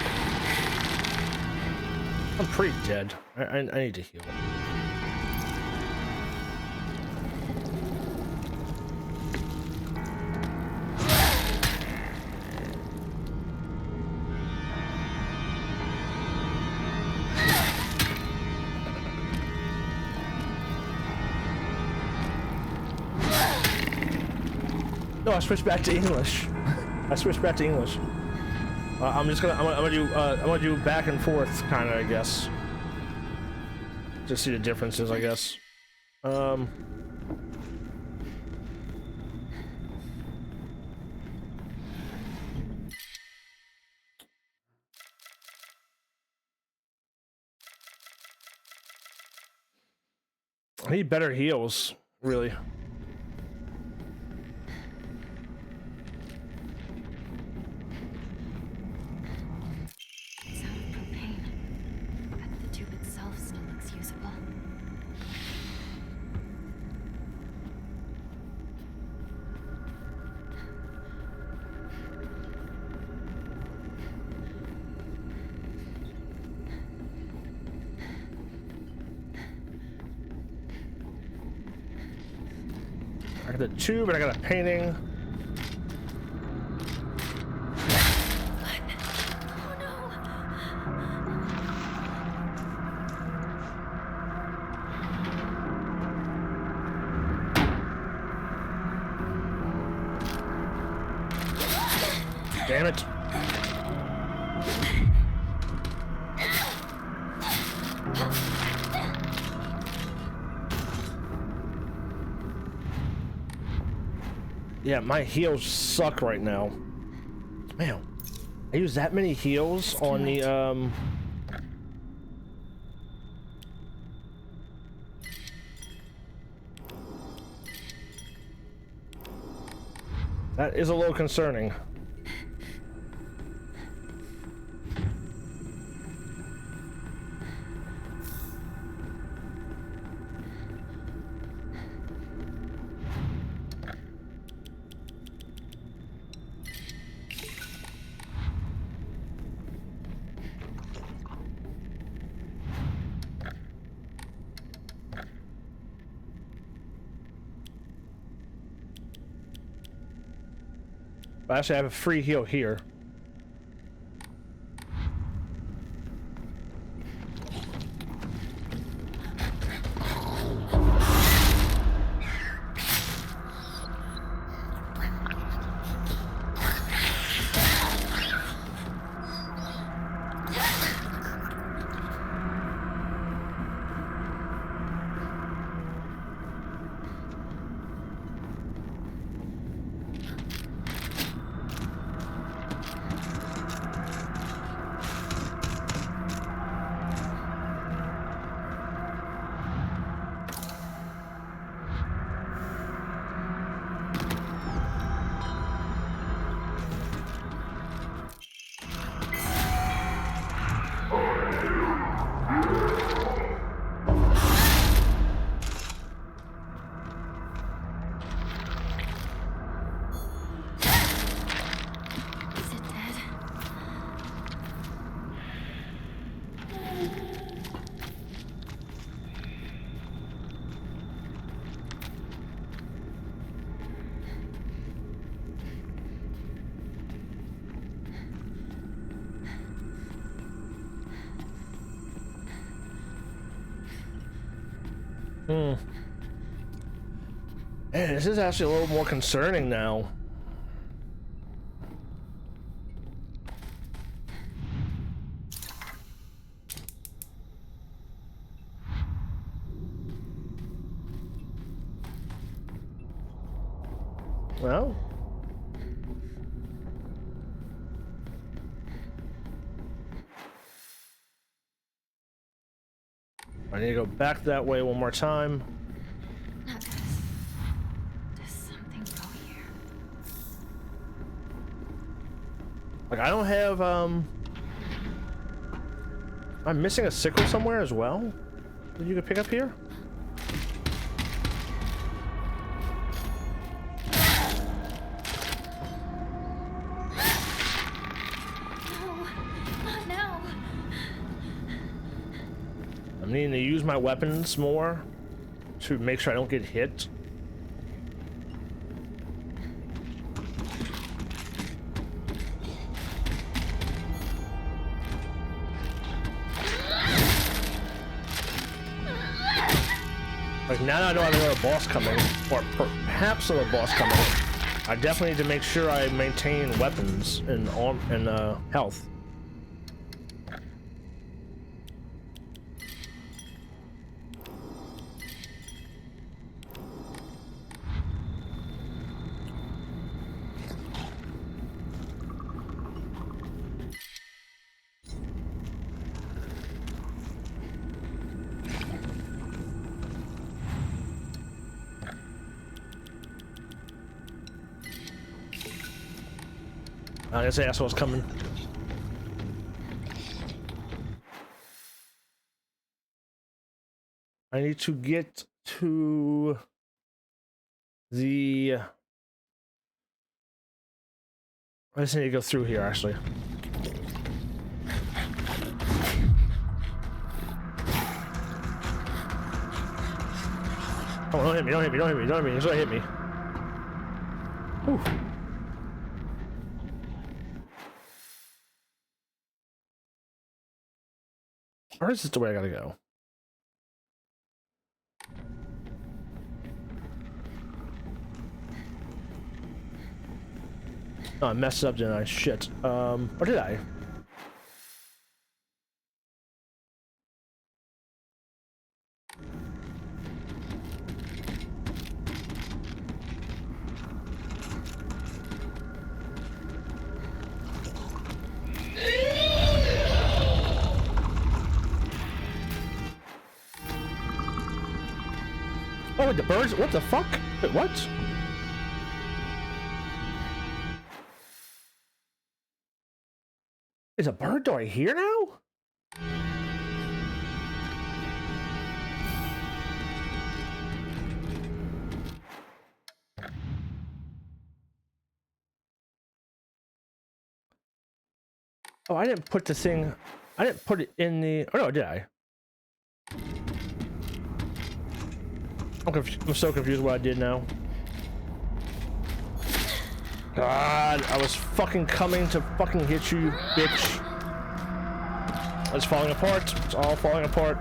I'm pretty dead. I need to heal. No, I switched back to English. I switched back to English. I'm gonna do back and forth, kind of, I guess. Just see the differences, I guess. I need better heals, really. I got the tube and I got a painting. Damn it. Yeah, my heals suck right now. Man, I use that many heals on the that is a little concerning. Actually, I have a free heal here. Man, this is actually a little more concerning now. Well, I need to go back that way one more time. Not this. Does something go here? Like, I don't have, I'm missing a sickle somewhere as well that you could pick up here? I'm needing to use my weapons more to make sure I don't get hit. Like, now that I know I have another boss coming, or perhaps another boss coming, I definitely need to make sure I maintain weapons and health. This asshole's coming. I need to get to the... I just need to go through here, actually. Oh, don't hit me, don't hit me, don't hit me, don't hit me, just don't hit me. Whew. Or is this the way I gotta go? Oh, I messed up, didn't I? Shit. Or did I? Oh, wait, the birds? What the fuck? Wait, what? Is a bird door here now? Oh, I didn't put the thing... I didn't put it in the... Oh, no, did I? I'm so confused what I did now. God, I was fucking coming to fucking hit you, bitch. It's falling apart. It's all falling apart.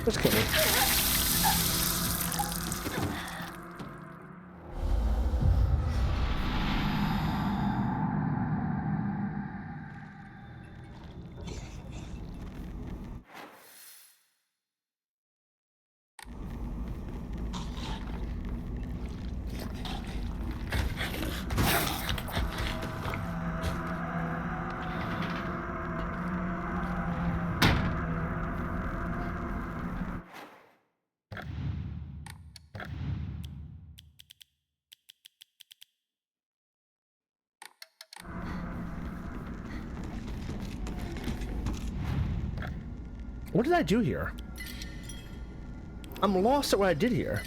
Just kill me. What did I do here? I'm lost at what I did here.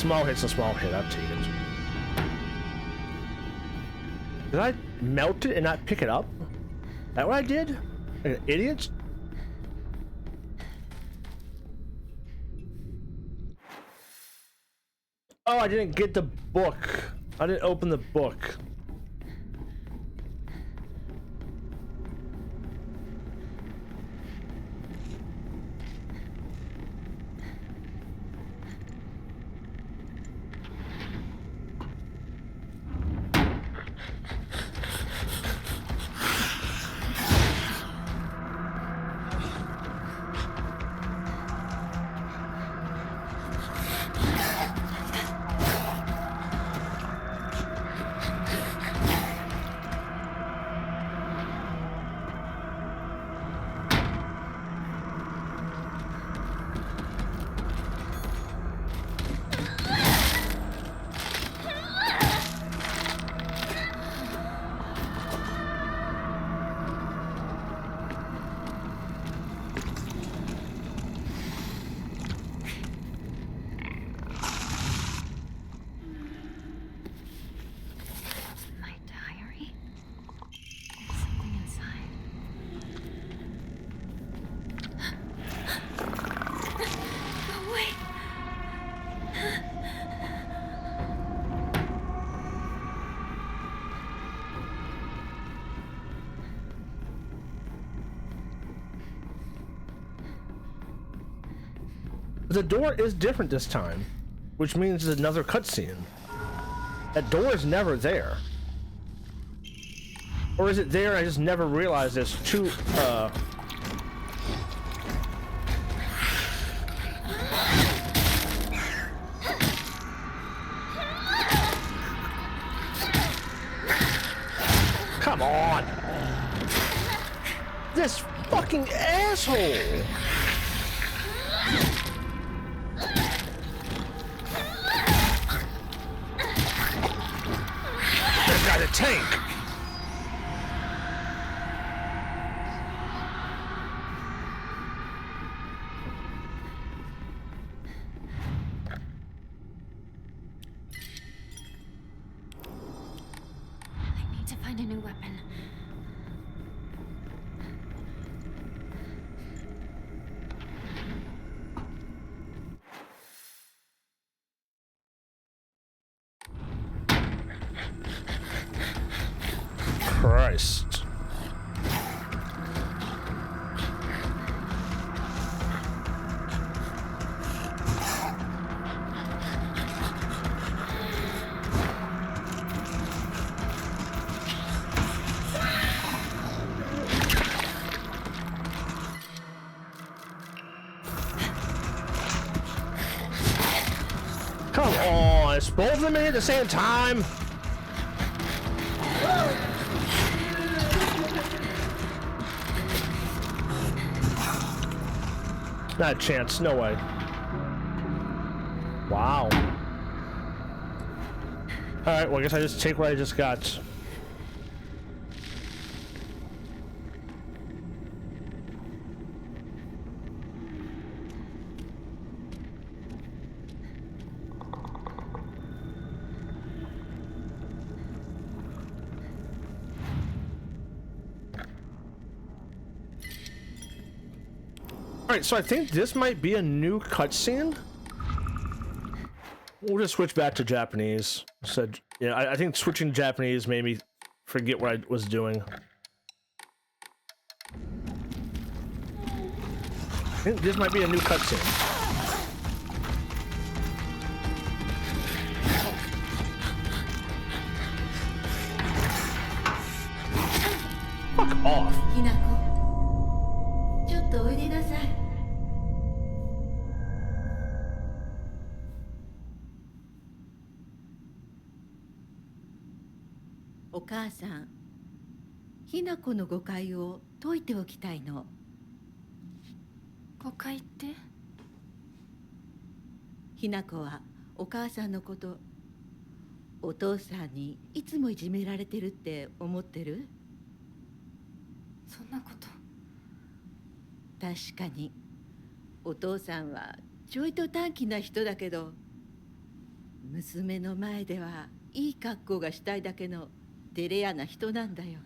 small hit's a small hit. I'll take it. Did I melt it and not pick it up? Is that what I did? Like an idiot? Oh, I didn't get the book. I didn't open the book. My diary? There's something inside. Go away. The door is different this time, which means it's another cutscene. That door is never there. Or is it there and I just never realized there's two, Come on! This fucking asshole! This guy's a tank! I need to find a new weapon. Christ. Come on, it's both of them in at the same time. Not a chance, no way. Wow. Alright, well I guess I just take what I just got. Alright, so I think this might be a new cutscene. We'll just switch back to Japanese. So, yeah, I think switching to Japanese made me forget what I was doing. I think this might be a new cutscene. Fuck off. ひなこちょっとおいでなさい。お母さん、ひなこの誤解を解いておきたいの。誤解って？ひなこはお母さんのこと、お父さんにいつもいじめられてるって思ってる？そんなこと。確かにお父さんはちょいと短気な人だけど、娘の前ではいい格好がしたいだけの照れ屋な人なんだよ。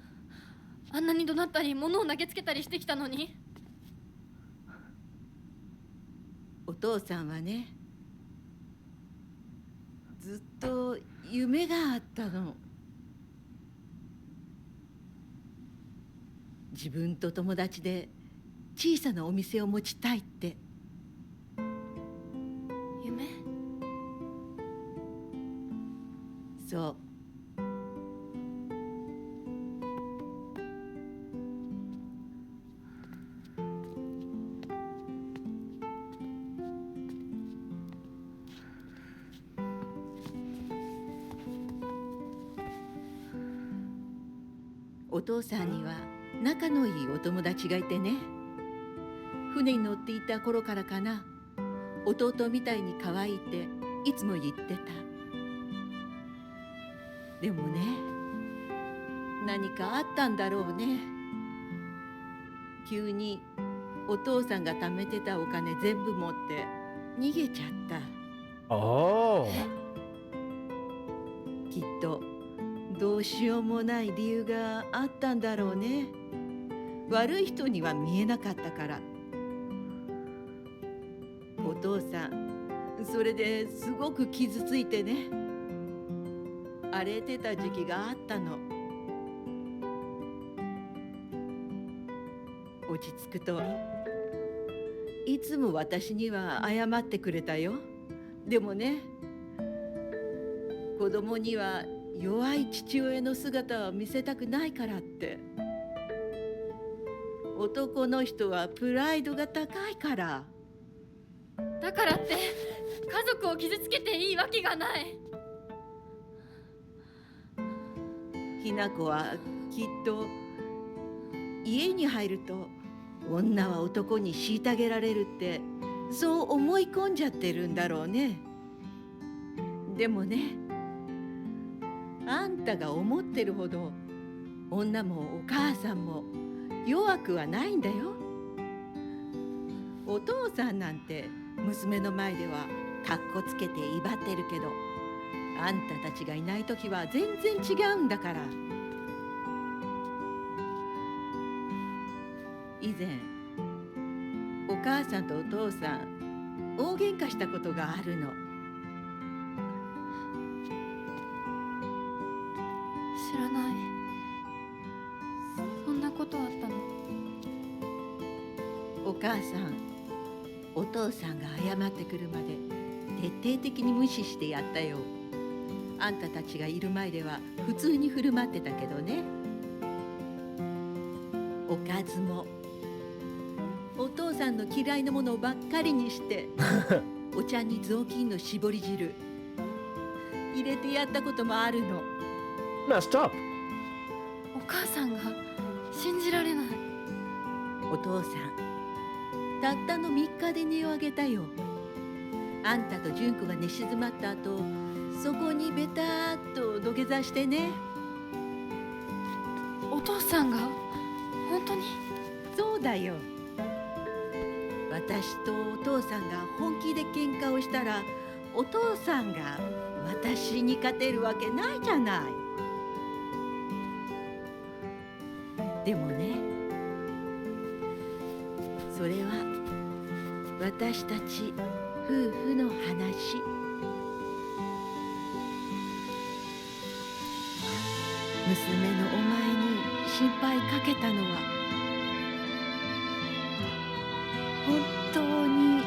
あんなに怒鳴ったり物を投げつけたりしてきたのに。お父さんはね、ずっと夢があったの。自分と友達で小さなお店を持ちたいって。夢？そう。お父さんには仲のいいお友達がいてね、船に乗っていた頃からかな、弟みたいに可愛いっていつも言ってた。でもね、何かあったんだろうね。急にお父さんが貯めてたお金全部持って逃げちゃった。Oh. きっとどうしようもない理由があったんだろうね。悪い人には見えなかったから。お父さん、それですごく傷ついてね、荒れてた時期があったの。落ち着くといつも私には謝ってくれたよ。でもね、子供には弱い父親の姿を見せたくないからって。男の人はプライドが高いから。だからって家族を傷つけていいわけがない。ひな子はきっと家に入ると女は男に虐げられるってそう思い込んじゃってるんだろうね。でもね、あんたが思ってるほど女もお母さんも弱くはないんだよ。お父さんなんて娘の前ではかっこつけて威張ってるけど、あんたたちがいない時は全然違うんだから。以前お母さんとお父さん大喧嘩したことがあるの。知らない。そんなことあったの？お母さん、お父さんが謝ってくるまで徹底的に無視してやったよ。あんたたちがいる前では普通に振る舞ってたけどね。おかずもお父さんの嫌いなものばっかりにしてお茶に雑巾の絞り汁入れてやったこともあるの。Messed up. お母さんが信じられない。お父さん、たったの3日で値を上げたよ。あんたと純子が寝静まった後、そこにベターっと土下座してね。お父さんが本当に？そうだよ。私とお父さんが本気で喧嘩をしたら、お父さんが私に勝てるわけないじゃない。でもね、それは私たち夫婦の話。娘のお前に心配かけたのは本当に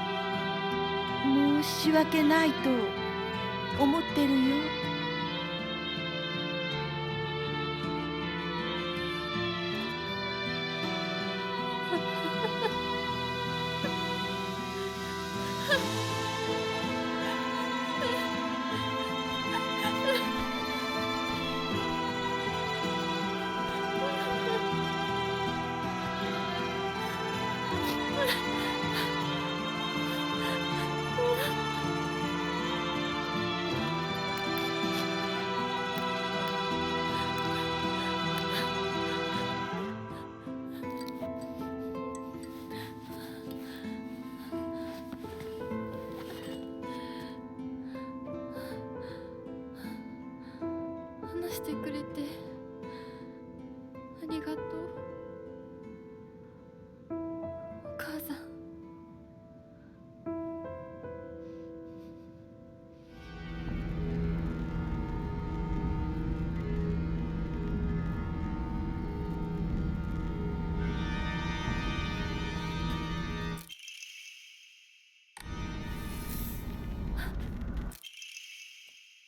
申し訳ないと思ってるよ。してくれてありがとう。お母さん。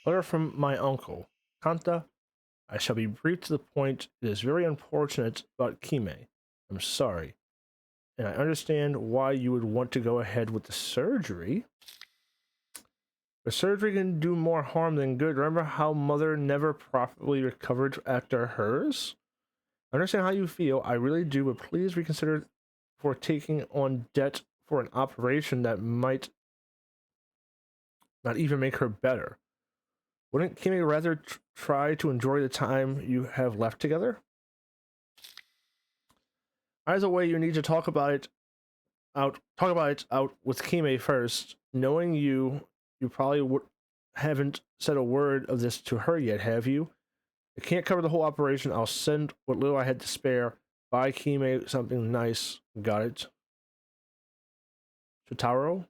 Letter from my uncle. Kanta, I shall be brief to the point. It is very unfortunate about Kime. I'm sorry. And I understand why you would want to go ahead with the surgery. The surgery can do more harm than good. Remember how Mother never properly recovered after hers? I understand how you feel. I really do, but please reconsider for taking on debt for an operation that might not even make her better. Wouldn't Kimi rather try to enjoy the time you have left together? Either way, you need to talk about it out with Kimi first. Knowing you probably haven't said a word of this to her yet, have you? I can't cover the whole operation. I'll send what little I had to spare. Buy Kimi something nice. Got it. Shotaro?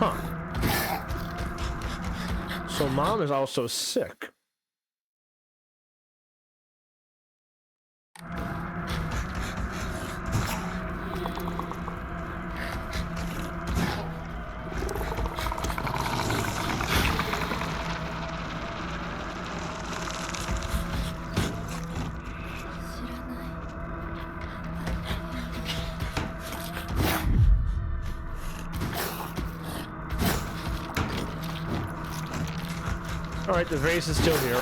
Huh. So Mom is also sick. Alright, the vase is still here.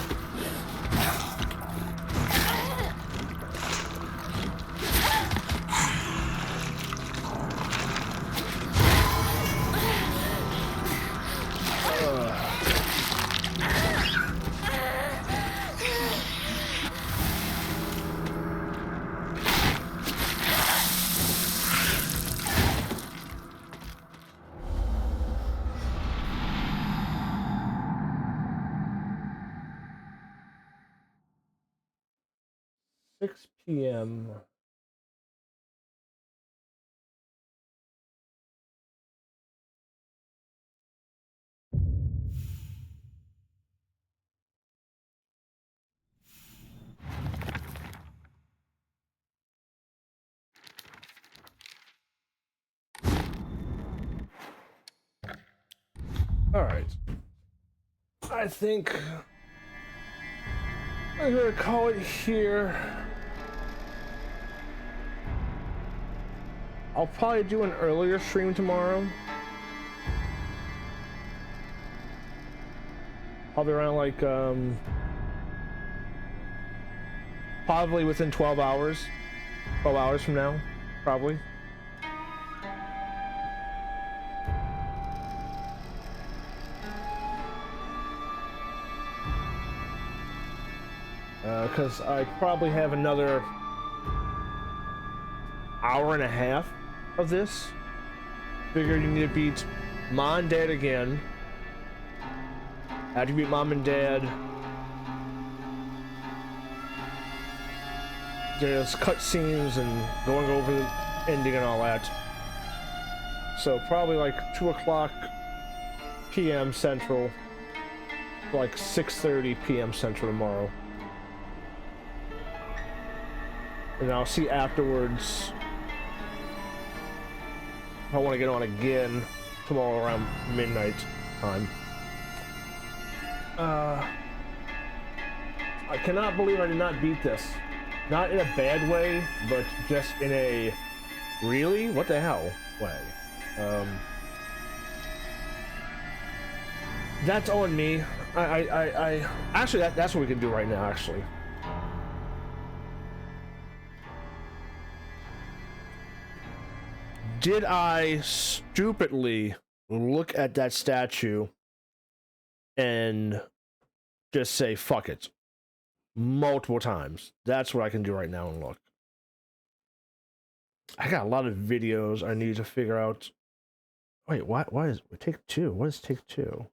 PM. All right. I think I'm gonna call it here. I'll probably do an earlier stream tomorrow. Probably around like, probably within 12 hours. 12 hours from now, probably. Because I probably have another hour and a half of this. Figure you need to beat Mom and Dad again. After you beat Mom and Dad, there's cutscenes and going over the ending and all that. So probably like 2 o'clock p.m. Central, like 6:30 p.m. Central tomorrow. And I'll see afterwards if I want to get on again tomorrow around midnight time. I cannot believe I did not beat this. Not in a bad way, but just in a really? What the hell way. That's on me. I actually that's what we can do right now, actually. Did I stupidly look at that statue and just say fuck it multiple times? That's what I can do right now and look. I got a lot of videos I need to figure out Wait, why is take two? What is take two?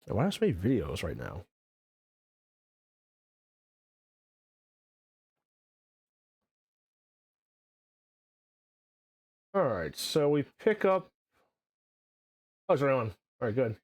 Why are so many videos right now? All right, so we pick up. Oh, it's right on. All right, good.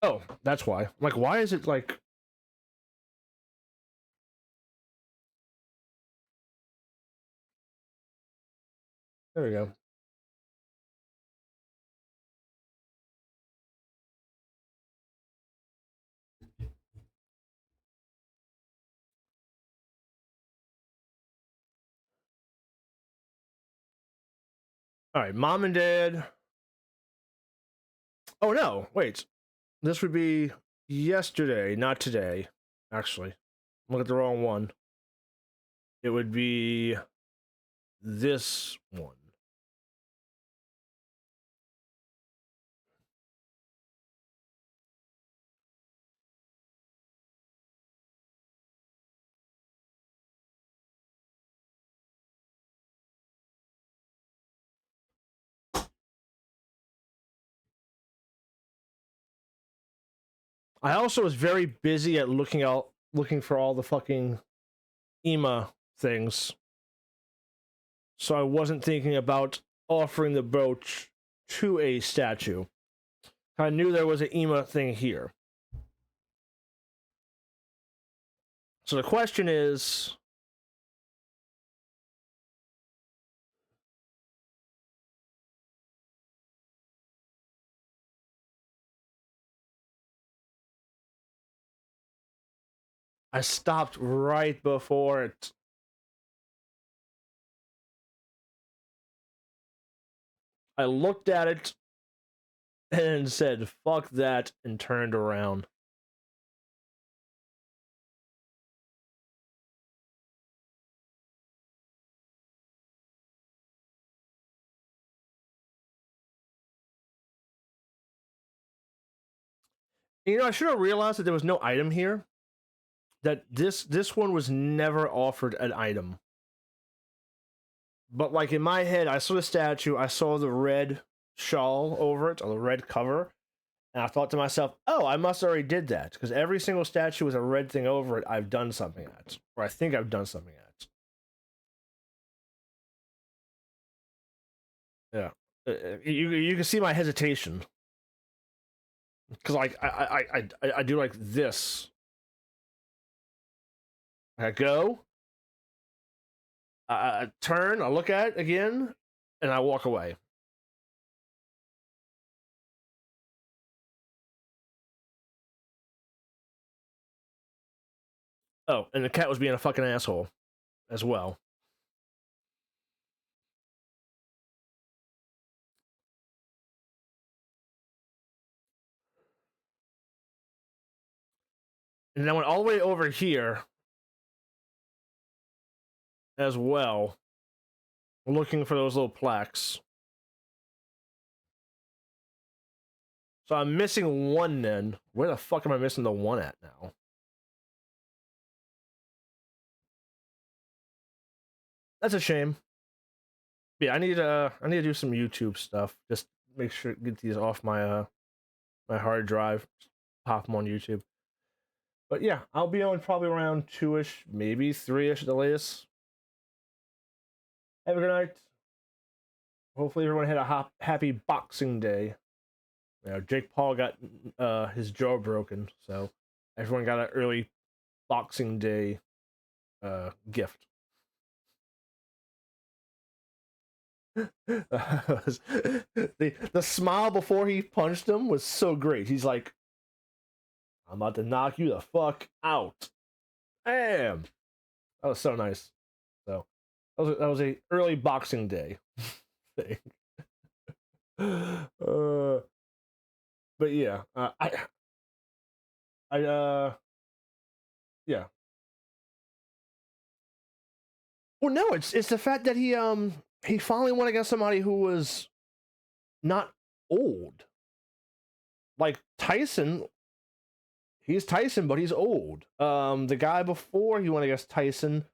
Oh, that's why. Like, why is it like? There we go. All right, mom and dad. Oh no, wait. This would be yesterday, not today. Actually, look at the wrong one. It would be this one. I also was very busy at looking for all the fucking EMA things. So I wasn't thinking about offering the brooch to a statue. I knew there was an EMA thing here. So the question is, I stopped right before it. I looked at it and said, fuck that, and turned around. You know, I should have realized that there was no item here. That this one was never offered an item. But like in my head, I saw the statue, I saw the red shawl over it, or the red cover, and I thought to myself, oh, I must already did that, because every single statue with a red thing over it, I've done something at. Or I think I've done something at. Yeah. You can see my hesitation. Because like I do like this. I go, I turn, I look at it again, and I walk away. Oh, and the cat was being a fucking asshole as well. And then I went all the way over here as well, looking for those little plaques. So I'm missing one then. Where the fuck am I missing the one at now? That's a shame. Yeah, I need to do some YouTube stuff. Just make sure get these off my my hard drive. Pop them on YouTube. But yeah, I'll be on probably around 2-ish, maybe 3-ish at the latest. Have a good night. Hopefully everyone had a happy Boxing Day. You know, Jake Paul got his jaw broken, so everyone got an early Boxing Day gift. The smile before he punched him was so great. He's like, I'm about to knock you the fuck out. Damn. That was so nice. So that was a early Boxing Day thing. But yeah, I Yeah. Well, no, it's the fact that he finally went against somebody who was not old. Like Tyson, he's Tyson, but he's old. The guy before he went against Tyson,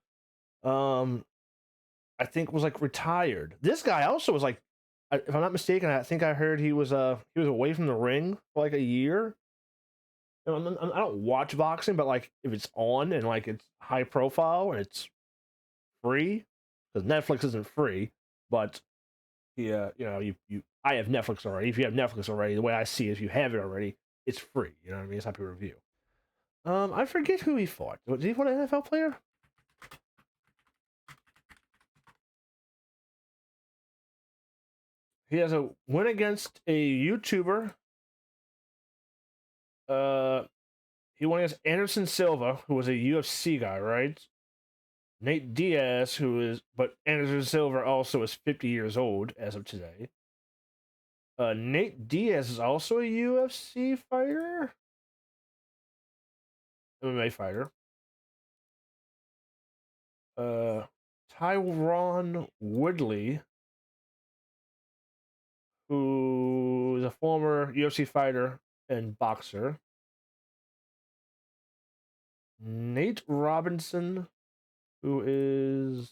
I think was like retired. This guy also was like, if I'm not mistaken, I think I heard he was away from the ring for like a year. I don't watch boxing, but like if it's on and like it's high profile and it's free, because Netflix isn't free, but yeah, I have Netflix already. If you have Netflix already, the way I see it, if you have it already, it's free. You know what I mean? It's not a review. I forget who he fought. Did he fight an NFL player? He has a win against a YouTuber. He won against Anderson Silva, who was a UFC guy, right? Nate Diaz, but Anderson Silva also is 50 years old as of today. Nate Diaz is also a UFC fighter, MMA fighter. Tyron Woodley, who is a former UFC fighter and boxer. Nate Robinson, who is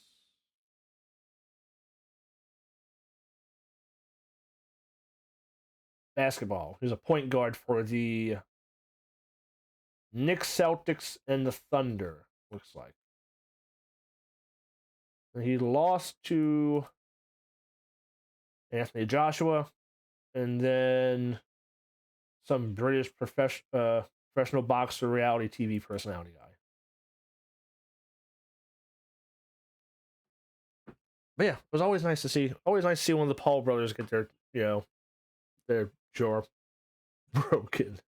basketball. He's a point guard for the Knicks, Celtics, and the Thunder, looks like. And he lost to Anthony Joshua, and then some British professional boxer, reality TV personality guy. But yeah, it was always nice to see. Always nice to see one of the Paul brothers get their jaw broken.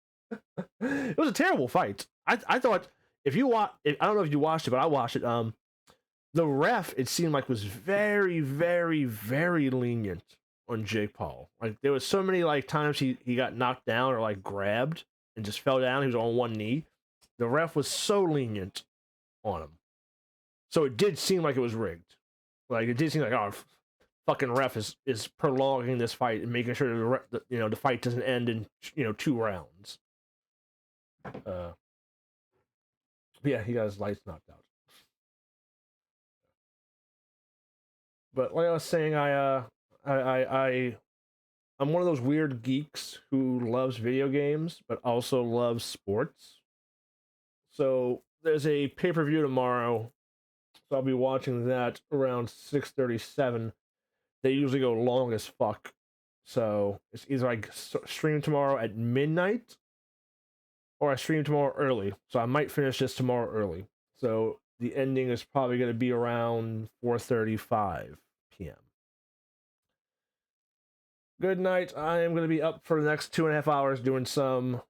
It was a terrible fight. I thought if you watch, I don't know if you watched it, but I watched it. The ref, it seemed like, was very, very, very lenient on Jake Paul. Like there was so many like times he got knocked down or like grabbed and just fell down. He was on one knee. The ref was so lenient on him, so it did seem like it was rigged. Like it did seem like, oh, fucking ref is prolonging this fight and making sure the fight doesn't end in 2 rounds. Yeah, he got his lights knocked out. But like I was saying, I'm one of those weird geeks who loves video games but also loves sports. So there's a pay-per-view tomorrow, so I'll be watching that around 6:37. They usually go long as fuck, so it's either I stream tomorrow at midnight or I stream tomorrow early. So I might finish this tomorrow early. So the ending is probably going to be around 4:35 p.m. Good night. I am going to be up for the next 2.5 hours doing some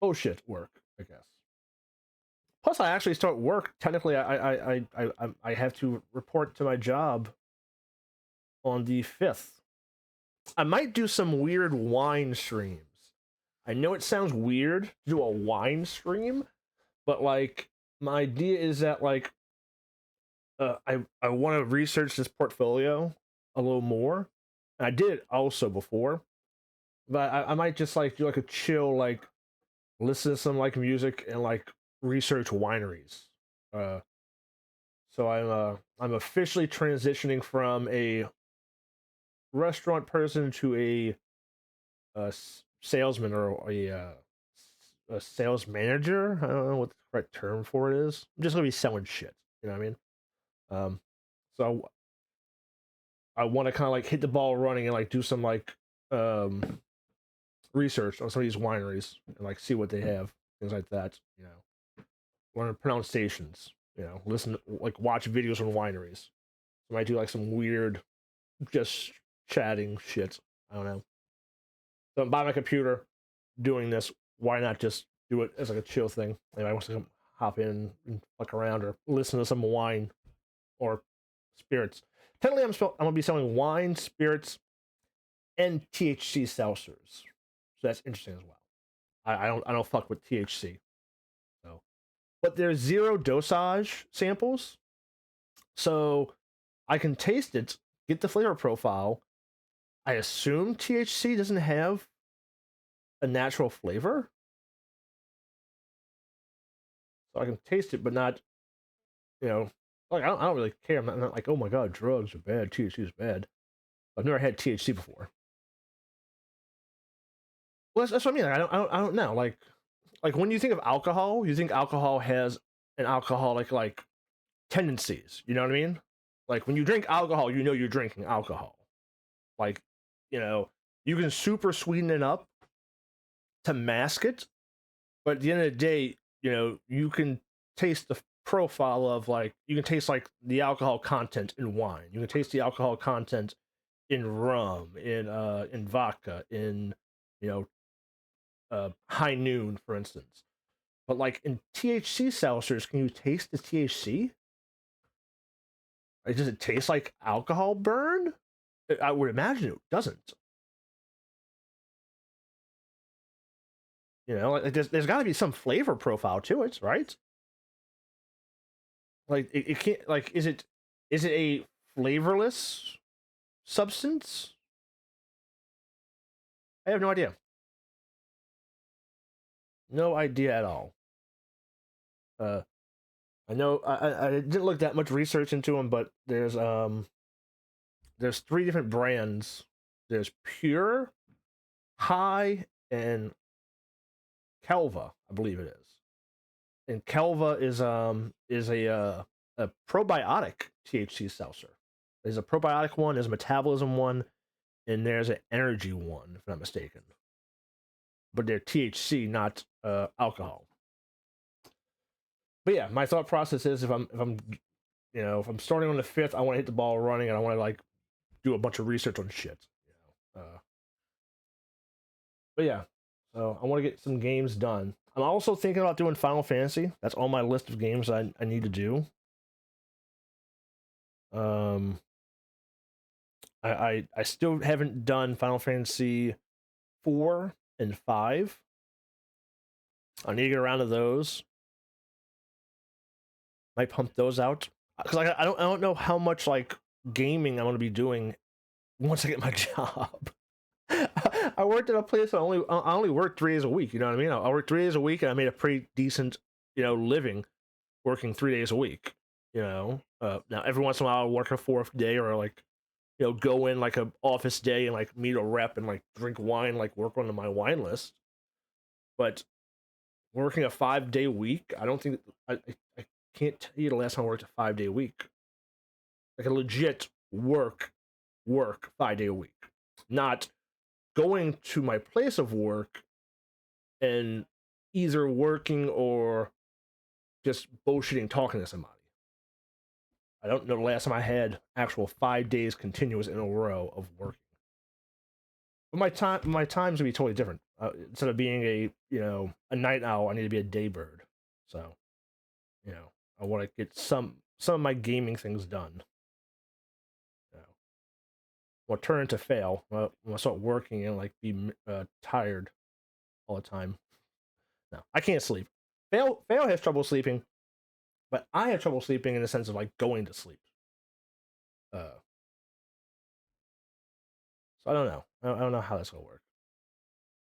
bullshit work, I guess. Plus, I actually start work. Technically, I have to report to my job on the 5th. I might do some weird wine streams. I know it sounds weird to do a wine stream, but like my idea is that like I want to research this portfolio a little more. I did also before, but I might just like do like a chill, like listen to some like music and like research wineries. So I'm officially transitioning from a restaurant person to a salesman or a sales manager. I don't know what the correct term for it is. I'm just gonna be selling shit. You know what I mean? So I want to kind of like hit the ball running and like do some like research on some of these wineries and like see what they have, things like that. Learn pronunciations. Listen, like watch videos on wineries. I might do like some weird, just chatting shit. I don't know. So I'm by my computer doing this. Why not just do it as like a chill thing? Anybody wants to come hop in and fuck around or listen to some wine or spirits. Technically, I'm going to be selling wine, spirits, and THC seltzers. So that's interesting as well. I don't fuck with THC. So, but there's 0 dosage samples, so I can taste it, get the flavor profile. I assume THC doesn't have a natural flavor, so I can taste it, but not, like I don't really care. I'm not like, oh my god, drugs are bad, THC is bad. I've never had THC before. Well, that's what I mean. Like, I don't know. Like when you think of alcohol, you think alcohol has an alcoholic like tendencies. You know what I mean? Like when you drink alcohol, you know you're drinking alcohol. Like, you can super sweeten it up to mask it, but at the end of the day, you can taste the profile of like, you can taste like the alcohol content in wine. You can taste the alcohol content in rum, in vodka, in High Noon, for instance. But like in THC seltzers, can you taste the THC? Like, does it taste like alcohol burn? I would imagine it doesn't. Like there's got to be some flavor profile to it, right? Like it can't. Like, is it a flavorless substance? I have no idea. No idea at all. I know I didn't look that much research into them, but there's 3 different brands. There's Pure, High, and Kelva, I believe it is. And Kelva is a probiotic THC seltzer. There's a probiotic one, there's a metabolism one, and there's an energy one, if I'm not mistaken. But they're THC, not alcohol. But yeah, my thought process is if I'm starting on the 5th, I want to hit the ball running, and I want to like do a bunch of research on shit. But yeah, so I want to get some games done. I'm also thinking about doing Final Fantasy. That's on my list of games I need to do. I still haven't done Final Fantasy 4 and 5. I need to get around to those. Might pump those out because I don't know how much like gaming I'm gonna be doing once I get my job. I worked at a place I only worked 3 days a week. You know what I mean? I worked 3 days a week and I made a pretty decent living working 3 days a week. Now every once in a while I'll work a 4th day or like go in like a office day and like meet a rep and like drink wine, like work on my wine list. But working a 5-day week, I don't think I can't tell you the last time I worked a 5-day week. Like a legit work 5-day a week. Not going to my place of work and either working or just bullshitting, talking to somebody. I don't know the last time I had actual 5 days continuous in a row of working. But my times would be totally different. Instead of being a night owl, I need to be a day bird. So, I want to get some of my gaming things done. Or turn into fail. When I start working and like be tired all the time. No, I can't sleep. Fail has trouble sleeping, but I have trouble sleeping in the sense of like going to sleep. So I don't know. I don't know how that's gonna work.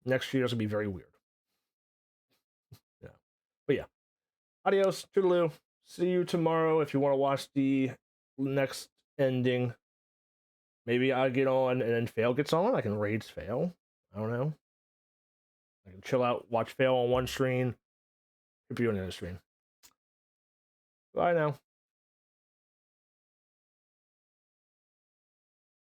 Next year's gonna be very weird. Yeah, but yeah. Adios, toodaloo. See you tomorrow if you want to watch the next ending. Maybe I get on and then Fail gets on. I can raid Fail. I don't know. I can chill out, watch Fail on one screen, Hip you on the other screen. Bye now.